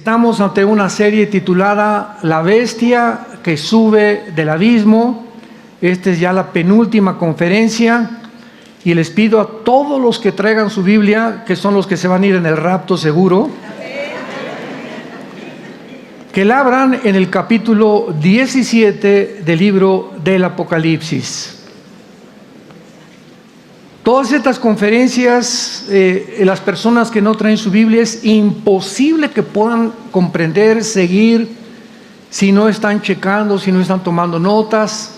Estamos ante una serie titulada La bestia que sube del abismo. Esta es ya la penúltima conferencia y les pido a todos los que traigan su Biblia, que son los que se van a ir en el rapto seguro, que la abran en el capítulo 17 del libro del Apocalipsis. Todas estas conferencias, las personas que no traen su Biblia, es imposible que puedan comprender, seguir, si no están checando, si no están tomando notas,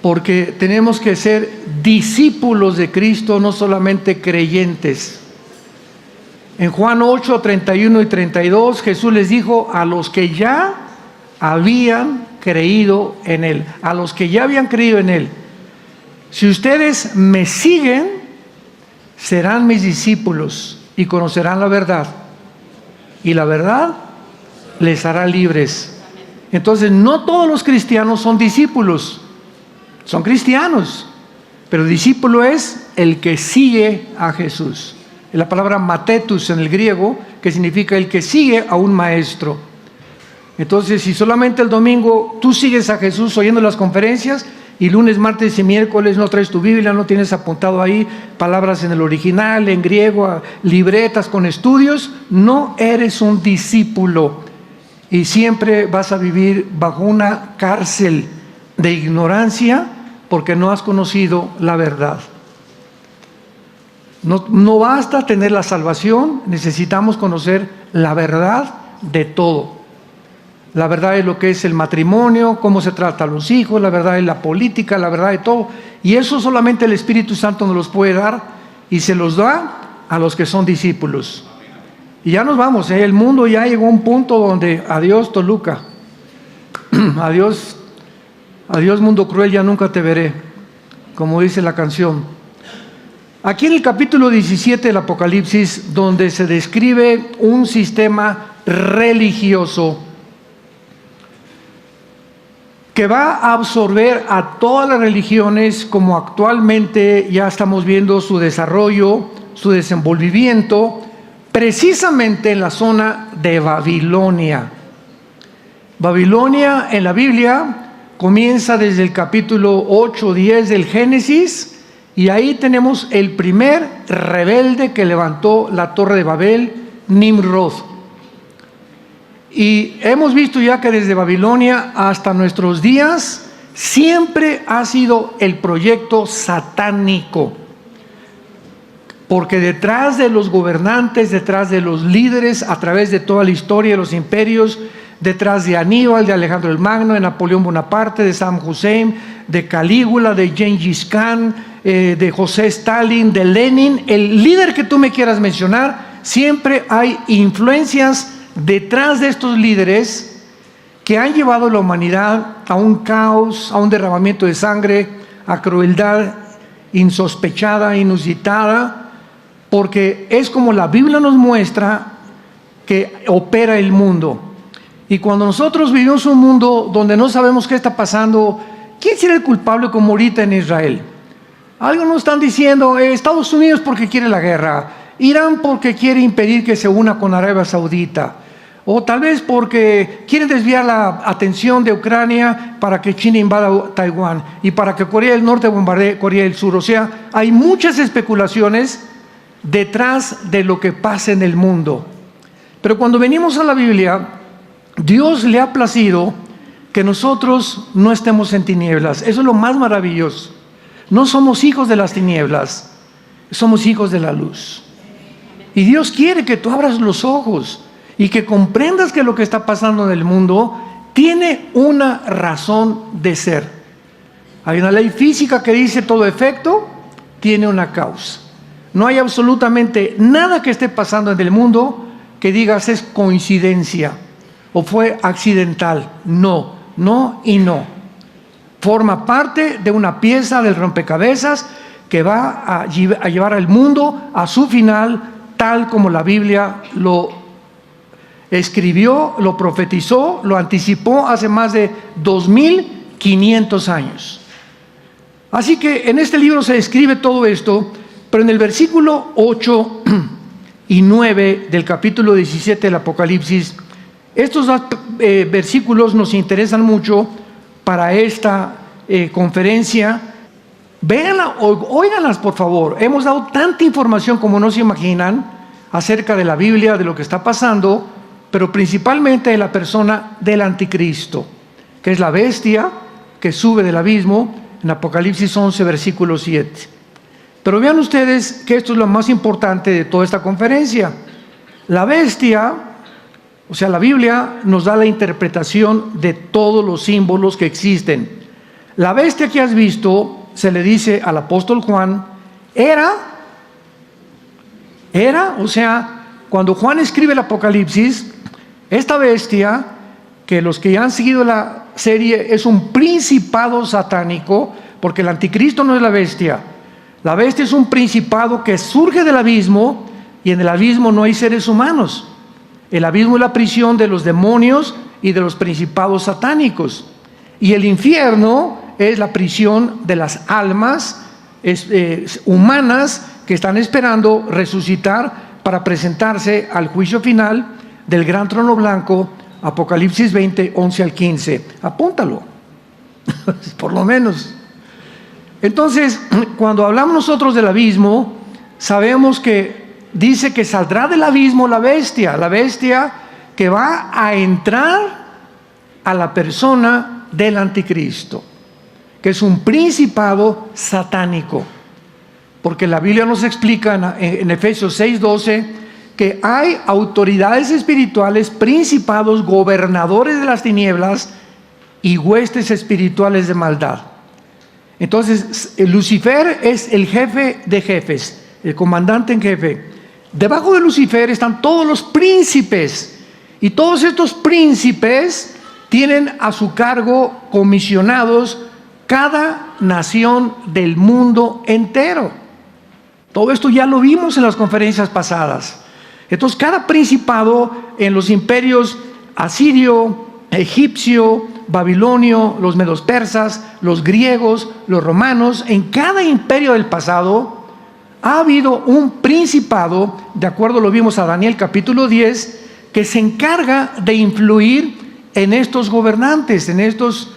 porque tenemos que ser discípulos de Cristo, no solamente creyentes. En Juan 8, 31 y 32, Jesús les dijo a los que ya habían creído en Él, a los que ya habían creído en Él: si ustedes me siguen, serán mis discípulos y conocerán la verdad, y la verdad les hará libres. Entonces, no todos los cristianos son discípulos, son cristianos, pero discípulo es el que sigue a Jesús. Es la palabra matetus en el griego, que significa el que sigue a un maestro. Entonces, si solamente el domingo tú sigues a Jesús oyendo las conferencias, y lunes, martes y miércoles no traes tu Biblia, no tienes apuntado ahí palabras en el original, en griego, libretas con estudios, no eres un discípulo y siempre vas a vivir bajo una cárcel de ignorancia porque no has conocido la verdad. No basta tener la salvación, necesitamos conocer la verdad de todo. La verdad es lo que es el matrimonio, cómo se trata a los hijos, la verdad es la política, la verdad de todo. Y eso solamente el Espíritu Santo nos los puede dar y se los da a los que son discípulos. Y ya nos vamos, el mundo ya llegó a un punto donde adiós Toluca, adiós mundo cruel, ya nunca te veré, como dice la canción. Aquí en el capítulo 17 del Apocalipsis, donde se describe un sistema religioso que va a absorber a todas las religiones, como actualmente ya estamos viendo su desarrollo, su desenvolvimiento, precisamente en la zona de Babilonia. Babilonia en la Biblia comienza desde el capítulo 8, 10 del Génesis, y ahí tenemos el primer rebelde que levantó la torre de Babel, Nimrod. Y hemos visto ya que desde Babilonia hasta nuestros días siempre ha sido el proyecto satánico, porque detrás de los gobernantes, detrás de los líderes, a través de toda la historia de los imperios, detrás de Aníbal, de Alejandro el Magno, de Napoleón Bonaparte, de Saddam Hussein, de Calígula, de Gengis Khan, de José Stalin, de Lenin, el líder que tú me quieras mencionar, siempre hay influencias detrás de estos líderes que han llevado a la humanidad a un caos, a un derramamiento de sangre, a crueldad insospechada, inusitada, porque es como la Biblia nos muestra que opera el mundo. Y cuando nosotros vivimos un mundo donde no sabemos qué está pasando, ¿quién será el culpable como ahorita en Israel? Algo nos están diciendo, Estados Unidos porque quiere la guerra, Irán porque quiere impedir que se una con Arabia Saudita, o tal vez porque quieren desviar la atención de Ucrania para que China invada Taiwán y para que Corea del Norte bombardee Corea del Sur. O sea, hay muchas especulaciones detrás de lo que pasa en el mundo. Pero cuando venimos a la Biblia, Dios le ha placido que nosotros no estemos en tinieblas. Eso es lo más maravilloso. No somos hijos de las tinieblas, somos hijos de la luz. Y Dios quiere que tú abras los ojos y que comprendas que lo que está pasando en el mundo tiene una razón de ser. Hay una ley física que dice todo efecto tiene una causa. No hay absolutamente nada que esté pasando en el mundo que digas es coincidencia o fue accidental. No, no y no. Forma parte de una pieza del rompecabezas que va a llevar al mundo a su final, tal como la Biblia lo escribió, lo profetizó, lo anticipó hace más de 2500 años. Así que en este libro se describe todo esto, pero en el versículo 8 y 9 del capítulo 17 del Apocalipsis. Estos versículos nos interesan mucho para esta conferencia. Véanla, óiganlas por favor. Hemos dado tanta información como no se imaginan acerca de la Biblia, de lo que está pasando, pero principalmente de la persona del anticristo, que es la bestia que sube del abismo, en Apocalipsis 11, versículo 7. Pero vean ustedes que esto es lo más importante de toda esta conferencia. La bestia, o sea, la Biblia nos da la interpretación de todos los símbolos que existen. La bestia que has visto, se le dice al apóstol Juan, o sea, cuando Juan escribe el Apocalipsis, esta bestia, que los que ya han seguido la serie, es un principado satánico, porque el anticristo no es la bestia. La bestia es un principado que surge del abismo, y en el abismo no hay seres humanos. El abismo es la prisión de los demonios y de los principados satánicos. Y el infierno es la prisión de las almas humanas que están esperando resucitar para presentarse al juicio final del gran trono blanco, Apocalipsis 20, 11 al 15. Apúntalo, por lo menos. Entonces, cuando hablamos nosotros del abismo, sabemos que dice que saldrá del abismo la bestia que va a entrar a la persona del anticristo, que es un principado satánico, porque la Biblia nos explica en Efesios 6:12 que hay autoridades espirituales, principados, gobernadores de las tinieblas y huestes espirituales de maldad. Entonces, Lucifer es el jefe de jefes, el comandante en jefe. Debajo de Lucifer están todos los príncipes, y todos estos príncipes tienen a su cargo comisionados cada nación del mundo entero. Todo esto ya lo vimos en las conferencias pasadas. Entonces, cada principado en los imperios asirio, egipcio, babilonio, los medos persas, los griegos, los romanos, en cada imperio del pasado ha habido un principado, de acuerdo lo vimos a Daniel capítulo 10, que se encarga de influir en estos gobernantes, en estos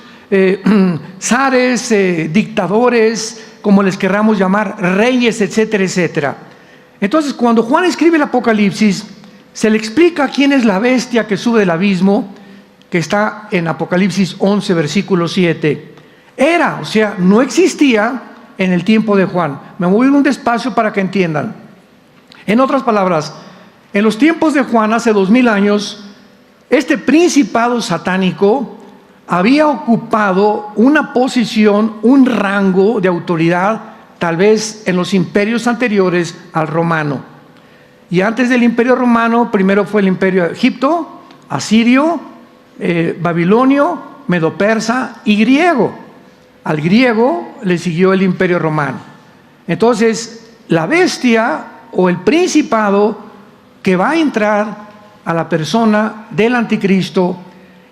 zares, dictadores, como les querramos llamar, reyes, etcétera, etcétera. Entonces, cuando Juan escribe el Apocalipsis, se le explica quién es la bestia que sube del abismo, que está en Apocalipsis 11, versículo 7. Era, o sea, no existía en el tiempo de Juan. Me voy a ir un despacio para que entiendan. En otras palabras, en los tiempos de Juan, hace 2000 años, este principado satánico había ocupado una posición, un rango de autoridad, tal vez en los imperios anteriores al romano. Y antes del imperio romano, primero fue el imperio de Egipto, asirio, babilonio, medo-persa y griego. Al griego le siguió el imperio romano. Entonces, la bestia o el principado que va a entrar a la persona del anticristo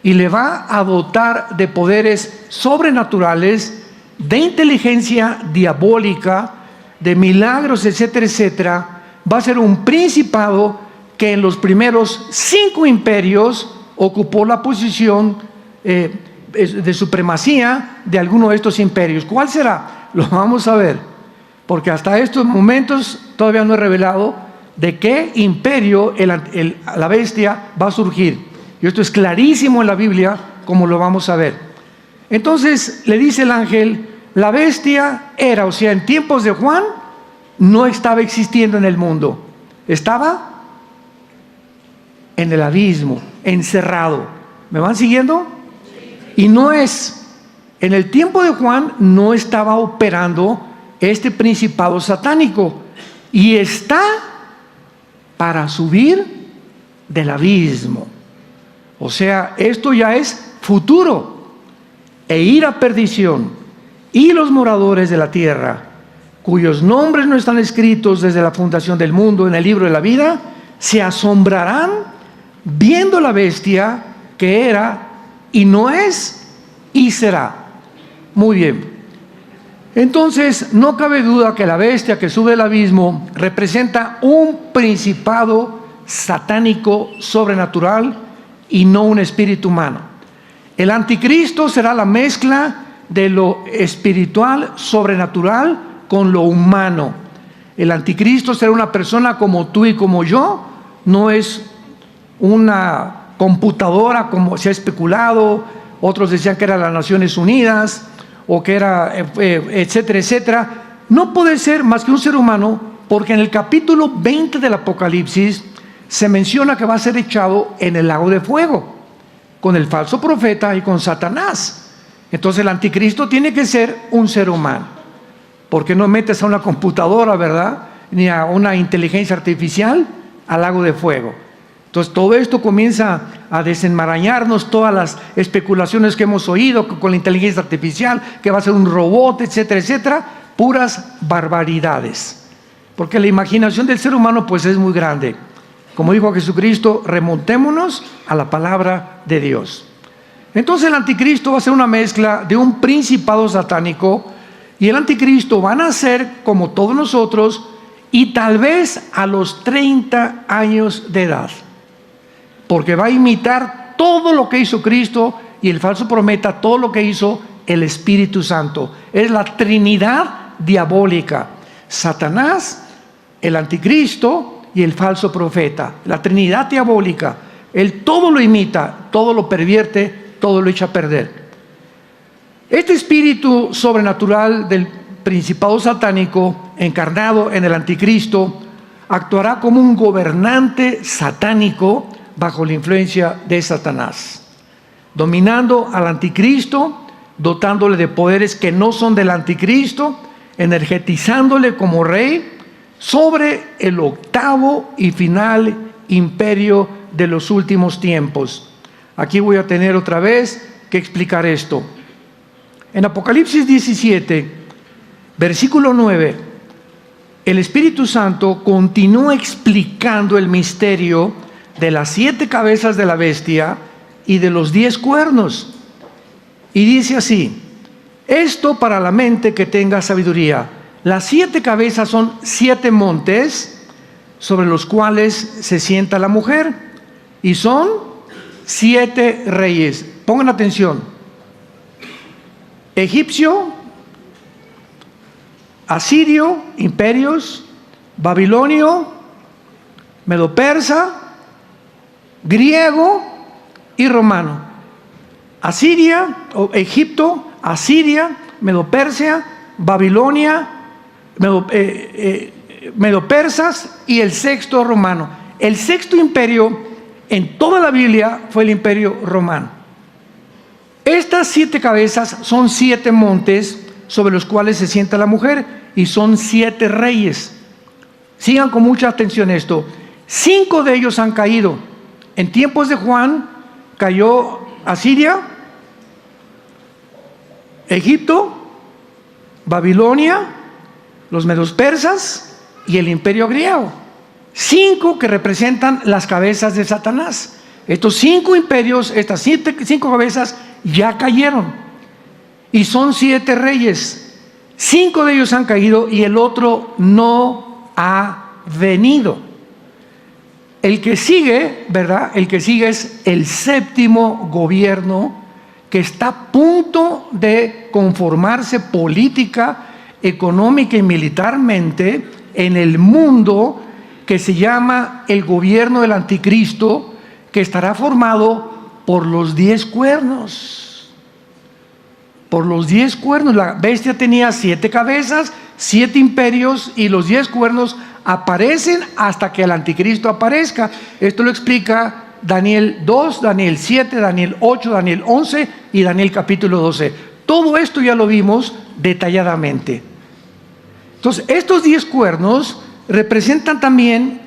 y le va a dotar de poderes sobrenaturales, de inteligencia diabólica, de milagros, etcétera, etcétera, va a ser un principado que en los primeros 5 imperios ocupó la posición de supremacía de alguno de estos imperios. ¿Cuál será? Lo vamos a ver, porque hasta estos momentos todavía no he revelado de qué imperio la bestia va a surgir. Y esto es clarísimo en la Biblia, como lo vamos a ver. Entonces le dice el ángel, la bestia era, o sea, en tiempos de Juan, no estaba existiendo en el mundo. Estaba en el abismo, encerrado. ¿Me van siguiendo? Y no es, en el tiempo de Juan no estaba operando este principado satánico, y está para subir del abismo. O sea, esto ya es futuro, e ir a perdición. Y los moradores de la tierra, cuyos nombres no están escritos desde la fundación del mundo en el libro de la vida, se asombrarán viendo la bestia que era y no es y será. Muy bien. Entonces, no cabe duda que la bestia que sube del abismo representa un principado satánico sobrenatural y no un espíritu humano. El anticristo será la mezcla de lo espiritual sobrenatural con lo humano. El anticristo será una persona como tú y como yo, no es una computadora como se ha especulado. Otros decían que era las Naciones Unidas o que era etcétera, etcétera. No puede ser más que un ser humano, porque en el capítulo 20 del Apocalipsis se menciona que va a ser echado en el lago de fuego con el falso profeta y con Satanás. Entonces el anticristo tiene que ser un ser humano, porque no metes a una computadora, ¿verdad?, ni a una inteligencia artificial al lago de fuego. Entonces todo esto comienza a desenmarañarnos todas las especulaciones que hemos oído con la inteligencia artificial, que va a ser un robot, etcétera, etcétera, puras barbaridades, porque la imaginación del ser humano pues es muy grande. Como dijo Jesucristo, remontémonos a la palabra de Dios. Entonces el anticristo va a ser una mezcla de un principado satánico, y el anticristo va a nacer como todos nosotros y tal vez a los 30 años de edad, porque va a imitar todo lo que hizo Cristo, y el falso profeta todo lo que hizo el Espíritu Santo. Es la Trinidad diabólica: Satanás, el anticristo y el falso profeta. La Trinidad diabólica. Él todo lo imita, todo lo pervierte, todo lo echa a perder. Este espíritu sobrenatural del principado satánico, encarnado en el anticristo, actuará como un gobernante satánico bajo la influencia de Satanás, dominando al anticristo, dotándole de poderes que no son del anticristo, energetizándole como rey sobre el octavo y final imperio de los últimos tiempos. Aquí voy a tener otra vez que explicar esto. En Apocalipsis 17, versículo 9, el Espíritu Santo continúa explicando el misterio de las 7 cabezas de la bestia y de los 10 cuernos. Y dice así: esto para la mente que tenga sabiduría. Las 7 cabezas son 7 montes sobre los cuales se sienta la mujer, y son 7 reyes. Pongan atención: egipcio, asirio, imperios, babilonio, medo-persa, griego y romano. Asiria, o Egipto, Asiria, Medo-Persia, Babilonia, Medo-Persas y el 6º romano. El 6º imperio en toda la Biblia fue el imperio romano. Estas 7 cabezas son 7 montes sobre los cuales se sienta la mujer, y son 7 reyes. Sigan con mucha atención esto. 5 de ellos han caído. En tiempos de Juan cayó Asiria, Egipto, Babilonia, los medos persas y el imperio griego. 5 que representan las cabezas de Satanás. Estos 5 imperios, estas 5 cabezas ya cayeron, y son 7 reyes. 5 de ellos han caído y el otro no ha venido. El que sigue, ¿verdad? El que sigue es el 7º gobierno, que está a punto de conformarse política, económica y militarmente en el mundo, que se llama el gobierno del anticristo, que estará formado por los 10 cuernos. Por los 10 cuernos. La bestia tenía 7 cabezas, 7 imperios, y los 10 cuernos aparecen hasta que el anticristo aparezca. Esto lo explica Daniel 2, Daniel 7, Daniel 8, Daniel 11 y Daniel capítulo 12. Todo esto ya lo vimos detalladamente. Entonces, estos 10 cuernos representan también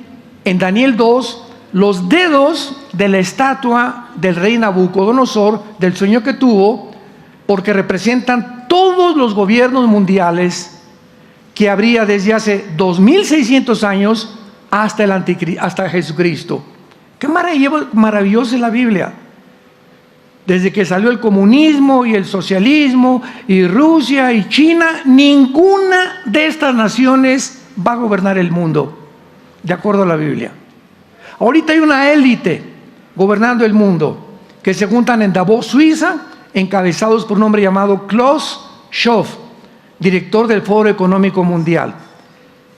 en Daniel 2 los dedos de la estatua del rey Nabucodonosor, del sueño que tuvo, porque representan todos los gobiernos mundiales que habría desde hace 2600 años hasta Jesucristo. Qué maravillosa es la Biblia. Desde que salió el comunismo y el socialismo y Rusia y China, ninguna de estas naciones va a gobernar el mundo, de acuerdo a la Biblia. Ahorita hay una élite gobernando el mundo que se juntan en Davos, Suiza, encabezados por un hombre llamado Klaus Schwab, director del Foro Económico Mundial.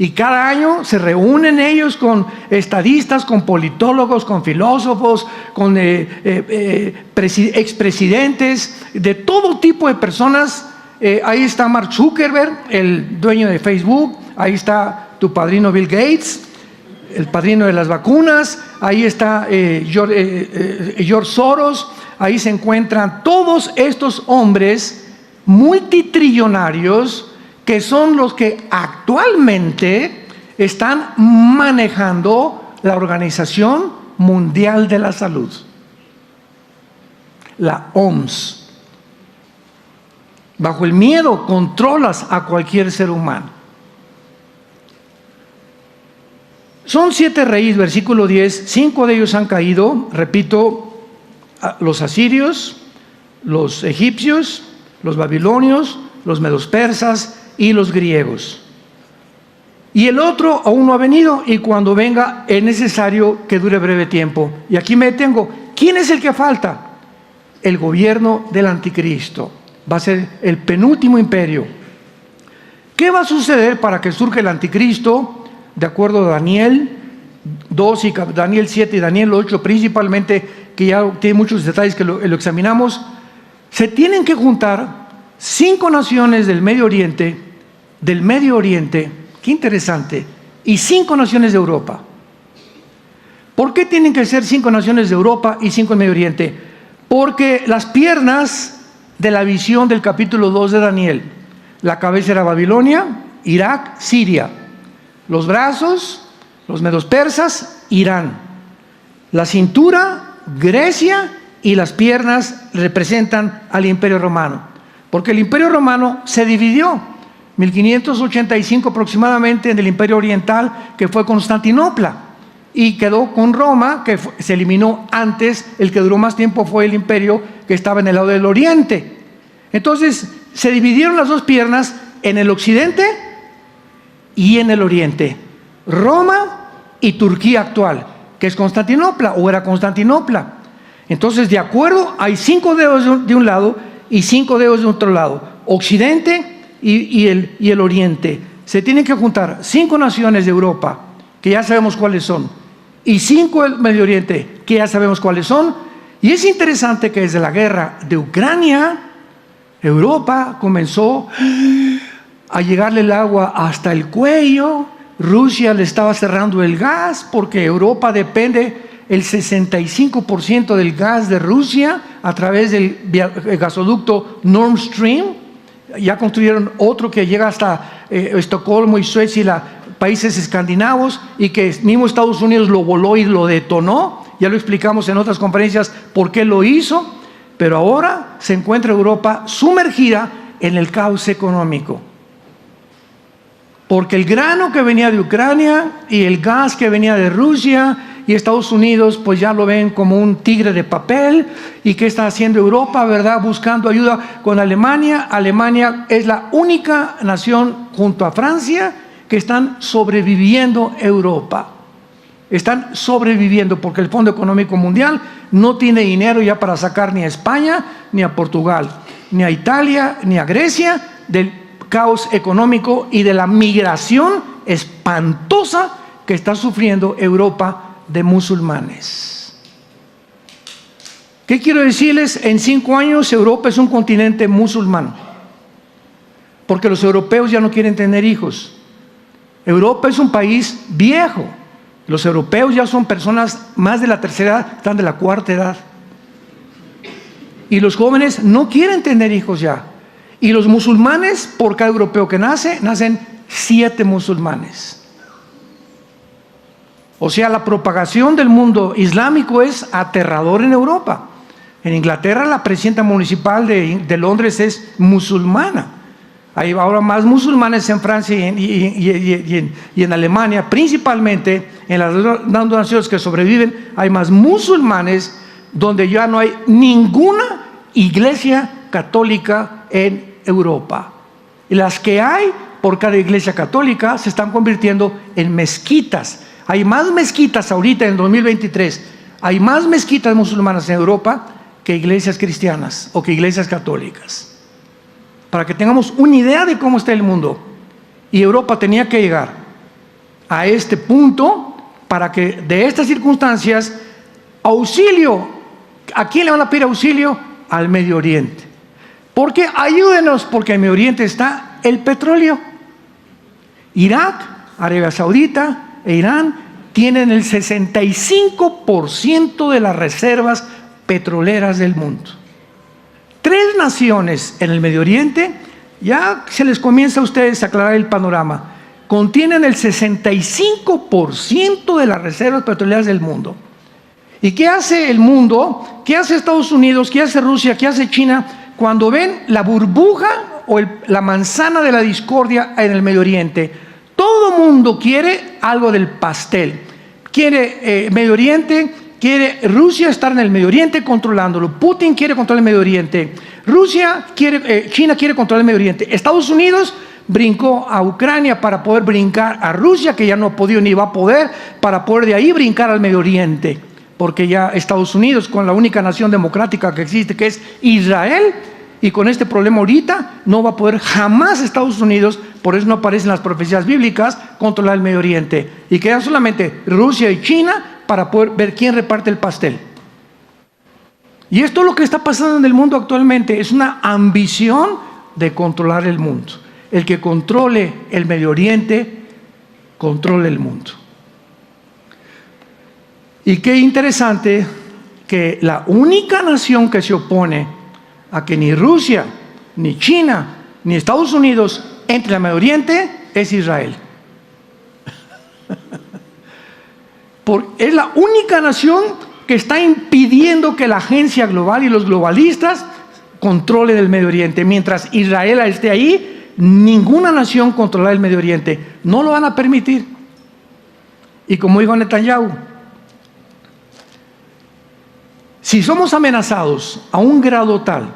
Y cada año se reúnen ellos con estadistas, con politólogos, con filósofos, con expresidentes, de todo tipo de personas. Ahí está Mark Zuckerberg, el dueño de Facebook. Ahí está tu padrino Bill Gates, el padrino de las vacunas. Ahí está George Soros. Ahí se encuentran todos estos hombres multitrillonarios que son los que actualmente están manejando la Organización Mundial de la Salud, la OMS. Bajo el miedo controlas a cualquier ser humano. Son 7 reyes, versículo 10, 5 de ellos han caído, repito, los asirios, los egipcios, los babilonios, los medos persas y los griegos. Y el otro aún no ha venido, y cuando venga es necesario que dure breve tiempo. Y aquí me detengo. ¿Quién es el que falta? El gobierno del anticristo. Va a ser el penúltimo imperio. ¿Qué va a suceder para que surja el anticristo? De acuerdo a Daniel 2 y Daniel 7 y Daniel 8 principalmente, que ya tiene muchos detalles que lo examinamos, se tienen que juntar 5 naciones del Medio Oriente, qué interesante, y 5 naciones de Europa. ¿Por qué tienen que ser 5 naciones de Europa y 5 del Medio Oriente? Porque las piernas de la visión del capítulo 2 de Daniel, la cabeza era Babilonia, Irak, Siria, los brazos, los medos persas, Irán, la cintura, Grecia, y las piernas representan al Imperio Romano, porque el Imperio Romano se dividió 1585 aproximadamente en el Imperio Oriental, que fue Constantinopla, y quedó con Roma, que se eliminó antes. El que duró más tiempo fue el imperio que estaba en el lado del Oriente. Entonces se dividieron las 2 piernas en el Occidente y en el Oriente, Roma y Turquía actual, que es Constantinopla o era Constantinopla. Entonces, de acuerdo, hay 5 dedos de un lado y 5 dedos de otro lado, Occidente y el Oriente. Se tienen que juntar 5 naciones de Europa, que ya sabemos cuáles son, y 5 del Medio Oriente, que ya sabemos cuáles son. Y es interesante que desde la guerra de Ucrania, Europa comenzó a llegarle el agua hasta el cuello. Rusia le estaba cerrando el gas, porque Europa depende el 65% del gas de Rusia a través del gasoducto Nord Stream. Ya construyeron otro que llega hasta Estocolmo y Suecia, países escandinavos, y que mismo Estados Unidos lo voló y lo detonó. Ya lo explicamos en otras conferencias por qué lo hizo. Pero ahora se encuentra Europa sumergida en el caos económico, porque el grano que venía de Ucrania y el gas que venía de Rusia y Estados Unidos, pues ya lo ven como un tigre de papel. ¿Y qué está haciendo Europa, verdad? Buscando ayuda con Alemania. Alemania es la única nación junto a Francia que están sobreviviendo Europa. Están sobreviviendo porque el Fondo Económico Mundial no tiene dinero ya para sacar ni a España, ni a Portugal, ni a Italia, ni a Grecia del caos económico y de la migración espantosa que está sufriendo Europa de musulmanes. ¿Qué quiero decirles? En 5 años Europa es un continente musulmán, porque los europeos ya no quieren tener hijos. Europa es un país viejo. Los europeos ya son personas más de la tercera edad, están de la 4ª edad. Y los jóvenes no quieren tener hijos ya. Y los musulmanes, por cada europeo que nace, nacen 7 musulmanes. O sea, la propagación del mundo islámico es aterrador en Europa. En Inglaterra, la presidenta municipal de Londres es musulmana. Hay ahora más musulmanes en Francia y en Alemania, principalmente en las 2 naciones que sobreviven, hay más musulmanes, donde ya no hay ninguna iglesia católica en Europa. Y las que hay por cada iglesia católica se están convirtiendo en mezquitas. Hay más mezquitas ahorita en 2023, hay más mezquitas musulmanas en Europa que iglesias cristianas o que iglesias católicas. Para que tengamos una idea de cómo está el mundo. Y Europa tenía que llegar a este punto para que de estas circunstancias, auxilio. ¿A quién le van a pedir auxilio? Al Medio Oriente. Porque ayúdenos, porque en Medio Oriente está el petróleo. Irak, Arabia Saudita e Irán tienen el 65% de las reservas petroleras del mundo. 3 naciones en el Medio Oriente, ya se les comienza a ustedes a aclarar el panorama, contienen el 65% de las reservas petroleras del mundo. ¿Y qué hace el mundo? ¿Qué hace Estados Unidos? ¿Qué hace Rusia? ¿Qué hace China? Cuando ven la burbuja o la manzana de la discordia en el Medio Oriente, todo mundo quiere algo del pastel. Quiere Medio Oriente, quiere Rusia estar en el Medio Oriente controlándolo. Putin quiere controlar el Medio Oriente. China quiere controlar el Medio Oriente. Estados Unidos brincó a Ucrania para poder brincar a Rusia, que ya no ha podido ni va a poder, para poder de ahí brincar al Medio Oriente. Porque ya Estados Unidos, con la única nación democrática que existe, que es Israel, y con este problema ahorita, no va a poder jamás Estados Unidos, por eso no aparecen las profecías bíblicas, controlar el Medio Oriente. Y quedan solamente Rusia y China para poder ver quién reparte el pastel. Y esto es lo que está pasando en el mundo actualmente, es una ambición de controlar el mundo. El que controle el Medio Oriente, controla el mundo. Y qué interesante que la única nación que se opone a que ni Rusia, ni China, ni Estados Unidos entre al Medio Oriente es Israel. Es la única nación que está impidiendo que la agencia global y los globalistas controlen el Medio Oriente. Mientras Israel esté ahí, ninguna nación controlará el Medio Oriente. No lo van a permitir. Y como dijo Netanyahu, si somos amenazados a un grado tal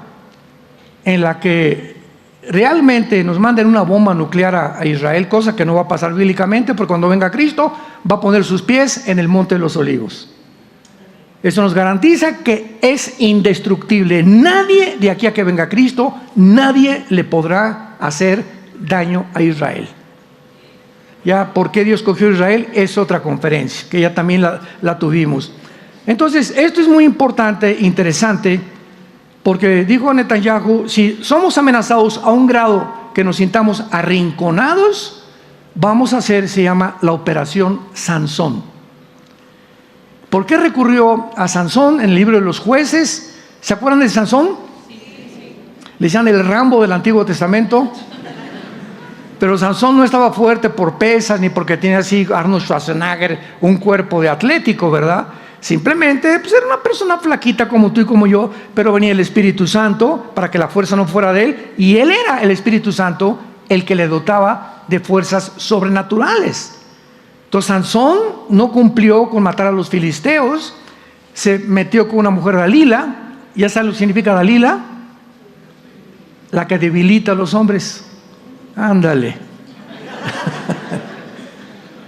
en la que realmente nos manden una bomba nuclear a Israel, cosa que no va a pasar bíblicamente, porque cuando venga Cristo va a poner sus pies en el Monte de los Olivos. Eso nos garantiza que es indestructible. Nadie de aquí a que venga Cristo, nadie le podrá hacer daño a Israel. Ya, ¿por qué Dios cogió a Israel? Es otra conferencia, que ya también la tuvimos. Entonces, esto es muy importante, interesante, porque dijo Netanyahu, si somos amenazados a un grado que nos sintamos arrinconados, vamos a hacer, se llama la operación Sansón. ¿Por qué recurrió a Sansón en el libro de los Jueces? ¿Se acuerdan de Sansón? Sí. Le decían el Rambo del Antiguo Testamento. Pero Sansón no estaba fuerte por pesas, ni porque tenía así Arnold Schwarzenegger, un cuerpo de atlético, ¿verdad? Simplemente pues era una persona flaquita como tú y como yo, pero venía el Espíritu Santo para que la fuerza no fuera de él, y él era el Espíritu Santo el que le dotaba de fuerzas sobrenaturales. Entonces Sansón no cumplió con matar a los filisteos, se metió con una mujer Dalila. ¿Ya sabes lo que significa Dalila? La que debilita a los hombres. Ándale.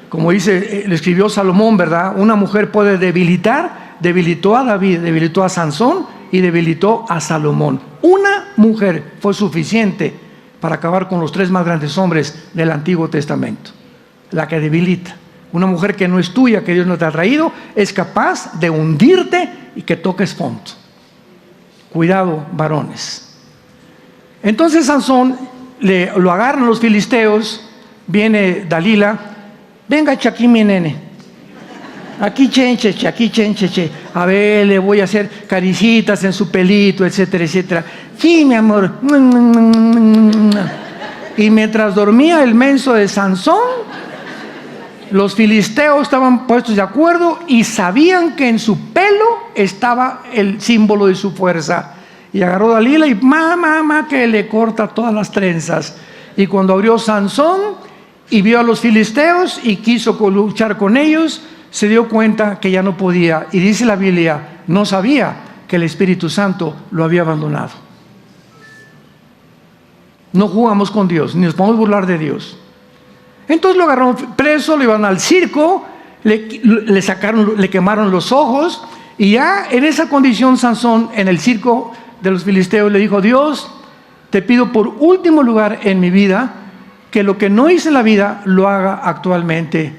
Como dice, le escribió Salomón, ¿verdad? Una mujer puede debilitar. Debilitó a David, debilitó a Sansón y debilitó a Salomón. Una mujer fue suficiente para acabar con los 3 más grandes hombres del Antiguo Testamento. La que debilita. Una mujer que no es tuya, que Dios no te ha traído, es capaz de hundirte y que toques fondo. Cuidado, varones. Entonces Sansón lo agarran los filisteos, viene Dalila, venga aquí mi nene, aquí chencheche, aquí chencheche, a ver, le voy a hacer caricitas en su pelito, etcétera, etcétera. Sí, mi amor. Y mientras dormía el menso de Sansón, los filisteos estaban puestos de acuerdo y sabían que en su pelo estaba el símbolo de su fuerza. Y agarró a Dalila y mamá que le corta todas las trenzas. Y cuando abrió Sansón y vio a los filisteos y quiso luchar con ellos, se dio cuenta que ya no podía. Y dice la Biblia, no sabía que el Espíritu Santo lo había abandonado. No jugamos con Dios, ni nos podemos burlar de Dios. Entonces lo agarraron preso, lo llevaron al circo, le quemaron los ojos, y ya en esa condición Sansón, en el circo de los filisteos, le dijo: Dios, te pido por último lugar en mi vida, que lo que no hice en la vida lo haga actualmente.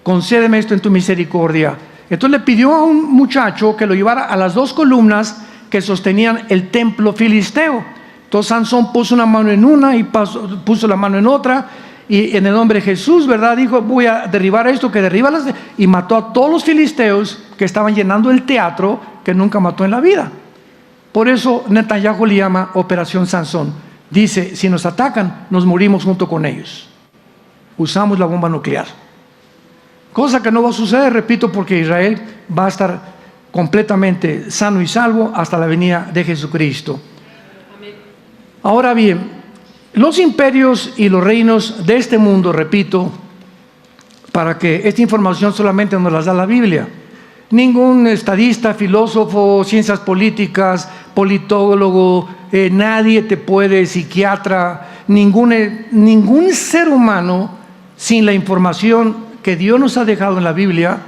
Concédeme esto en tu misericordia. Entonces le pidió a un muchacho que lo llevara a las 2 columnas que sostenían el templo filisteo. Entonces Sansón puso una mano en una y puso la mano en otra, y en el nombre de Jesús, ¿verdad?, dijo: voy a derribar esto, que derriba y mató a todos los filisteos que estaban llenando el teatro, que nunca mató en la vida. Por eso Netanyahu le llama Operación Sansón. Dice: si nos atacan, nos morimos junto con ellos. Usamos la bomba nuclear. Cosa que no va a suceder, repito, porque Israel va a estar completamente sano y salvo hasta la venida de Jesucristo. Ahora bien, los imperios y los reinos de este mundo, repito, para que esta información solamente nos la da la Biblia. Ningún estadista, filósofo, ciencias políticas, politólogo, nadie te puede, psiquiatra, ningún ser humano, sin la información que Dios nos ha dejado en la Biblia,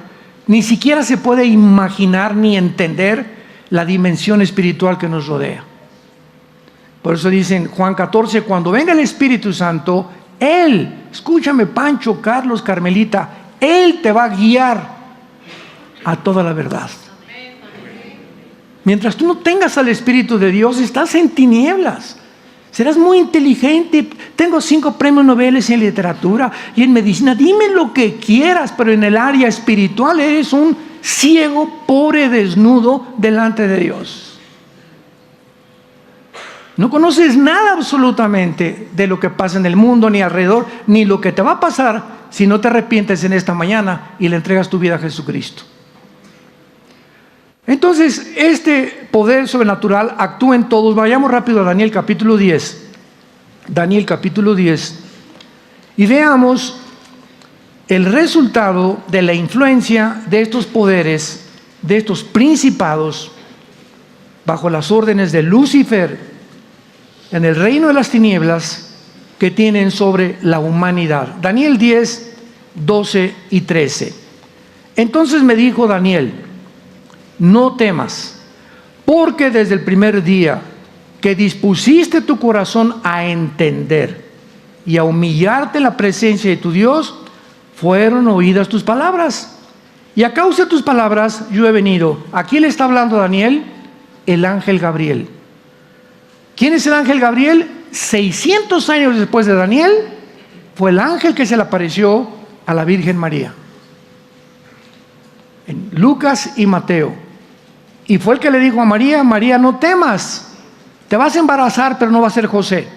ni siquiera se puede imaginar ni entender la dimensión espiritual que nos rodea. Por eso dice en Juan 14: cuando venga el Espíritu Santo, Él, escúchame Pancho, Carlos, Carmelita, Él te va a guiar a toda la verdad. Mientras tú no tengas al Espíritu de Dios, estás en tinieblas. Serás muy inteligente, tengo 5 premios Nobel en literatura y en medicina, dime lo que quieras, pero en el área espiritual eres un ciego, pobre, desnudo delante de Dios. No conoces nada absolutamente de lo que pasa en el mundo, ni alrededor, ni lo que te va a pasar si no te arrepientes en esta mañana y le entregas tu vida a Jesucristo. Entonces, este poder sobrenatural actúa en todos. Vayamos rápido a Daniel capítulo 10. Daniel capítulo 10. Y veamos el resultado de la influencia de estos poderes, de estos principados, bajo las órdenes de Lucifer, en el reino de las tinieblas, que tienen sobre la humanidad. Daniel 10, 12 y 13. Entonces me dijo Daniel: no temas, porque desde el primer día que dispusiste tu corazón a entender y a humillarte en la presencia de tu Dios, fueron oídas tus palabras. Y a causa de tus palabras yo he venido. Aquí le está hablando Daniel, el ángel Gabriel. ¿Quién es el ángel Gabriel? 600 años después de Daniel, fue el ángel que se le apareció a la Virgen María. En Lucas y Mateo. Y fue el que le dijo a María: María, no temas, te vas a embarazar, pero no va a ser José.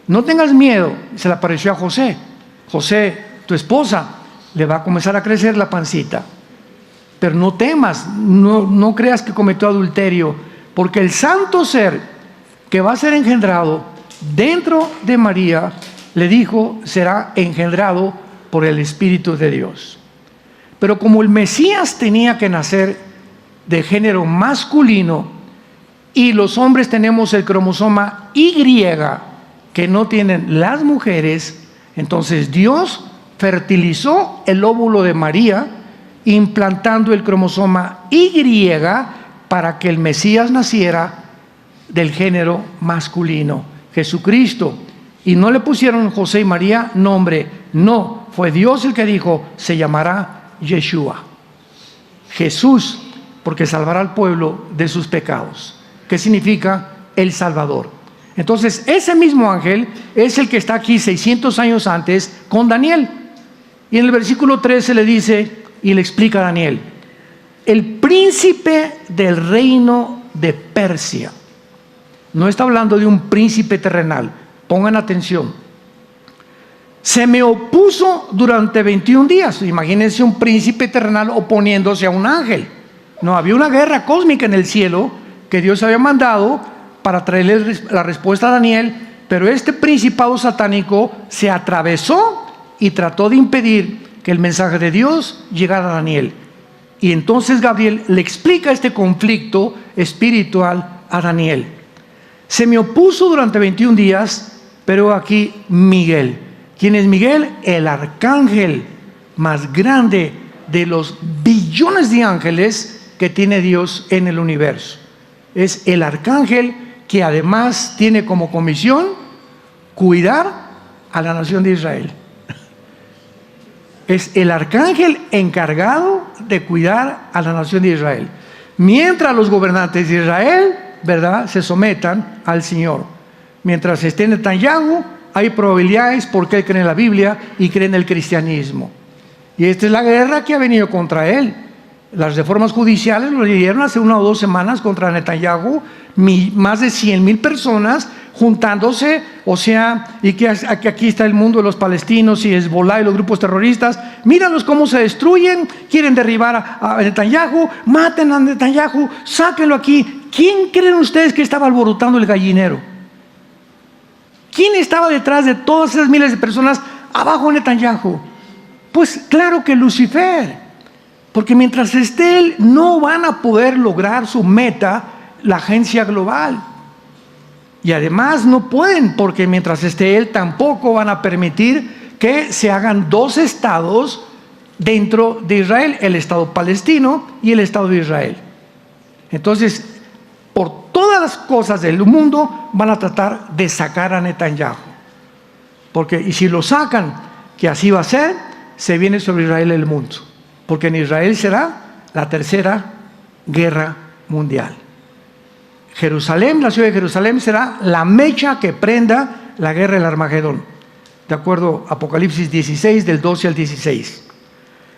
No tengas miedo. Se le apareció a José. José, tu esposa, le va a comenzar a crecer la pancita. Pero no temas, no creas que cometió adulterio, porque el santo ser que va a ser engendrado dentro de María, le dijo, será engendrado por el Espíritu de Dios. Pero como el Mesías tenía que nacer de género masculino y los hombres tenemos el cromosoma Y que no tienen las mujeres, entonces Dios fertilizó el óvulo de María implantando el cromosoma Y para que el Mesías naciera del género masculino, Jesucristo. Y no le pusieron José y María nombre, no, fue Dios el que dijo: se llamará Yeshua, Jesús, porque salvará al pueblo de sus pecados. ¿Qué significa? El Salvador. Entonces, ese mismo ángel es el que está aquí 600 años antes con Daniel. Y en el versículo 13 le dice, y le explica a Daniel: el príncipe del reino de Persia. No está hablando de un príncipe terrenal. Pongan atención. Se me opuso durante 21 días. Imagínense un príncipe terrenal oponiéndose a un ángel. No, había una guerra cósmica en el cielo que Dios había mandado para traerle la respuesta a Daniel, pero este principado satánico se atravesó y trató de impedir que el mensaje de Dios llegara a Daniel. y entonces Gabriel le explica este conflicto espiritual a Daniel. Se me opuso durante 21 días, pero aquí Miguel. ¿Quién es Miguel? El arcángel más grande de los billones de ángeles que tiene Dios en el universo. Es el arcángel que además tiene como comisión cuidar a la nación de Israel. Es el arcángel encargado de cuidar a la nación de Israel. Mientras los gobernantes de Israel, ¿verdad?, se sometan al Señor. Mientras esté en Netanyahu, hay probabilidades porque él cree en la Biblia y cree en el cristianismo. Y esta es la guerra que ha venido contra él. Las reformas judiciales lo dieron hace 1 o 2 semanas contra Netanyahu, más de 100,000 personas juntándose, o sea, y que aquí está el mundo de los palestinos y Hezbollah y los grupos terroristas. Míralos cómo se destruyen, quieren derribar a Netanyahu, maten a Netanyahu, sáquenlo aquí. ¿Quién creen ustedes que estaba alborotando el gallinero? ¿Quién estaba detrás de todas esas miles de personas abajo de Netanyahu? Pues claro que Lucifer, porque mientras esté él no van a poder lograr su meta, la agencia global. Y además no pueden, porque mientras esté él tampoco van a permitir que se hagan 2 estados dentro de Israel, el estado palestino y el estado de Israel. Entonces, por todas las cosas del mundo van a tratar de sacar a Netanyahu, porque y si lo sacan, que así va a ser, se viene sobre Israel el mundo, porque en Israel será la 3ª guerra mundial. Jerusalén, la ciudad de Jerusalén, será la mecha que prenda la guerra del Armagedón, de acuerdo a Apocalipsis 16, del 12 al 16.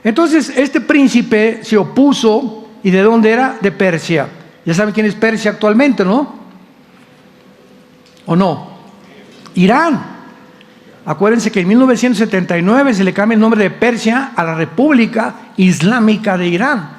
Entonces, este príncipe se opuso, ¿y de dónde era? De Persia. Ya saben quién es Persia actualmente, ¿no? ¿O no? Irán. Acuérdense que en 1979 se le cambia el nombre de Persia a la República Islámica de Irán.